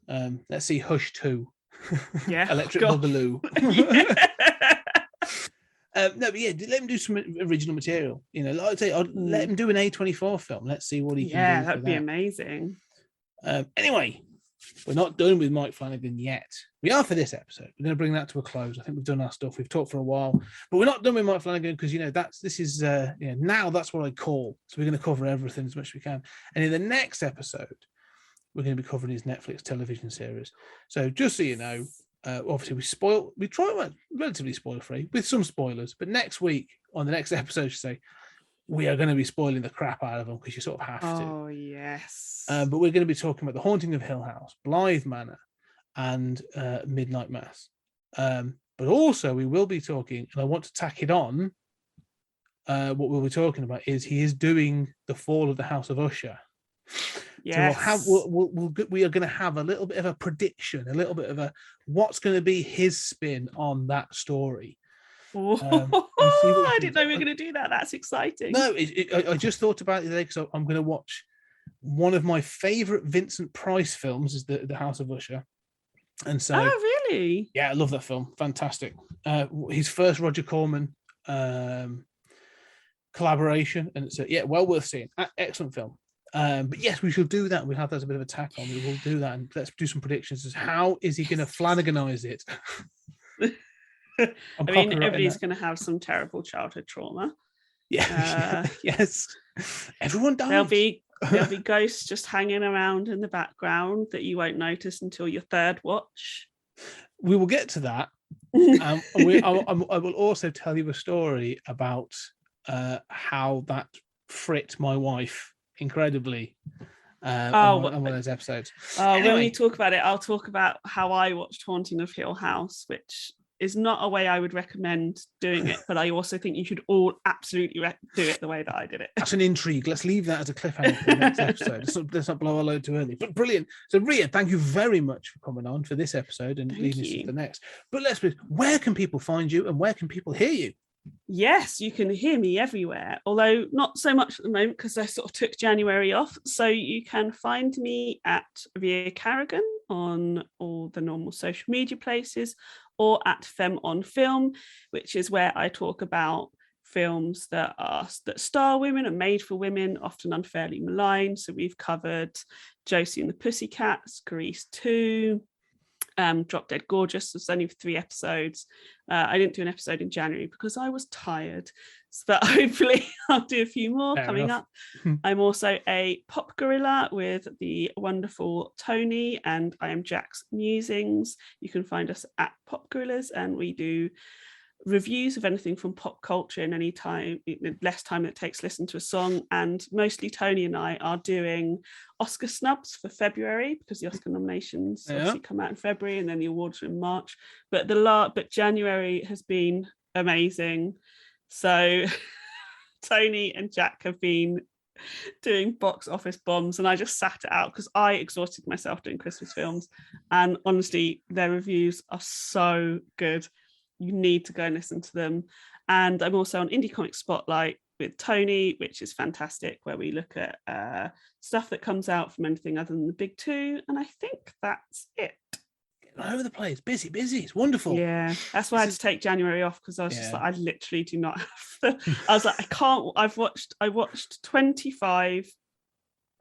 know, let's see Hush 2. Yeah. Electric Boogaloo. No, but yeah, let him do some original material. You know, like I say, I'd let him do an A24 film. Let's see what he can do. Yeah, that'd be amazing. Anyway, we're not done with Mike Flanagan yet. We are for this episode. We're going to bring that to a close. I think we've done our stuff. We've talked for a while, but we're not done with Mike Flanagan because, you know, now that's what I call. So we're going to cover everything as much as we can. And in the next episode, we're going to be covering his Netflix television series. So just so you know, obviously we try relatively spoiler free with some spoilers, but next week on the next episode, we are going to be spoiling the crap out of them because you sort of have to. Oh yes. But we're going to be talking about The Haunting of Hill House, Blythe Manor, and Midnight Mass. But also we will be talking, and I want to tack it on. What we'll be talking about is he is doing The Fall of the House of Usher. Yes. So we are going to have a little bit of a prediction, a little bit of a what's going to be his spin on that story. I didn't know we were going to do that. That's exciting. No, I just thought about it today because I'm going to watch one of my favorite Vincent Price films is the House of Usher, and so really, yeah, I love that film. Fantastic. His first Roger Corman collaboration, and it's well worth seeing. Excellent film. But yes, we shall do that. We'll have that as a bit of a tack on. We will do that, and let's do some predictions as how is he going to Flanaganize it. I mean, everybody's going to have some terrible childhood trauma. Yeah, yes. Everyone dies. There'll be ghosts just hanging around in the background that you won't notice until your third watch. We will get to that. I will also tell you a story about how that fricked my wife incredibly on one of those episodes. When we talk about it, I'll talk about how I watched Haunting of Hill House, which is not a way I would recommend doing it, but I also think you should all absolutely do it the way that I did it. That's an intrigue. Let's leave that as a cliffhanger for the next episode. Let's not blow our load too early. But brilliant. So Ria, thank you very much for coming on for this episode and leading us to the next. But where can people find you and where can people hear you? Yes, you can hear me everywhere, although not so much at the moment because I sort of took January off. So you can find me at Ria Carrigan on all the normal social media places, or at Femme on Film, which is where I talk about films that star women and made for women, often unfairly maligned. So we've covered Josie and the Pussycats, Grease 2, Drop Dead Gorgeous. There's only 3 episodes. I didn't do an episode in January because I was tired. but hopefully I'll do a few more Fair coming enough. up. I'm also a pop gorilla with the wonderful Tony, and I am Jack's Musings. You can find us at Pop Gorillas, and we do reviews of anything from pop culture in any time, less time than it takes to listen to a song. And mostly Tony and I are doing Oscar snubs for February, because the Oscar nominations obviously come out in February and then the awards are in March. But but January has been amazing. So Tony and Jack have been doing box office bombs, and I just sat it out because I exhausted myself doing Christmas films. And honestly, their reviews are so good. You need to go and listen to them. And I'm also on Indie Comic Spotlight with Tony, which is fantastic, where we look at stuff that comes out from anything other than the big two. And I think that's it. All over the place, busy. It's wonderful. Yeah, that's why I had to take January off, because I was just like, I literally do not have the. I was like, I can't. I watched 25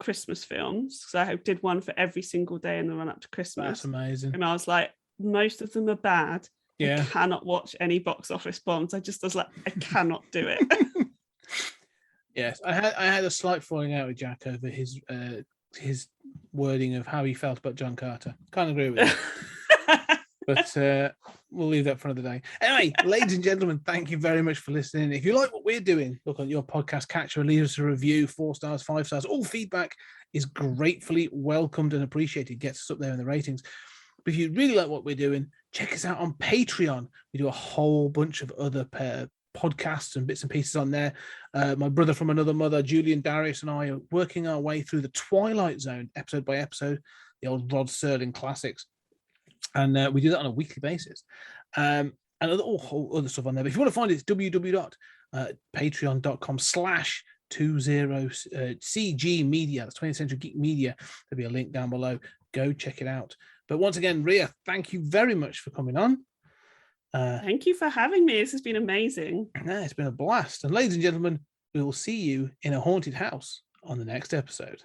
Christmas films, so I did one for every single day in the run up to Christmas. That's amazing. And I was like, most of them are bad. Yeah. I cannot watch any box office bombs. I was like, I cannot do it. Yes, I had a slight falling out with Jack over his wording of how he felt about John Carter. Can't agree with it. But we'll leave that for another day. Anyway, ladies and gentlemen, thank you very much for listening. If you like what we're doing, look on your podcast catcher and leave us a review, 4 stars, 5 stars. All feedback is gratefully welcomed and appreciated. Gets us up there in the ratings. But if you really like what we're doing, check us out on Patreon. We do a whole bunch of other podcasts and bits and pieces on there. My brother from another mother, Julian Darius, and I are working our way through the Twilight Zone episode by episode, the old Rod Serling classics. And we do that on a weekly basis. And whole other stuff on there. But if you want to find it, it's www.patreon.com/20CG Media. That's 20th Century Geek Media. There'll be a link down below. Go check it out. But once again, Ria, thank you very much for coming on. Thank you for having me. This has been amazing. Yeah, it's been a blast. And ladies and gentlemen, we will see you in a haunted house on the next episode.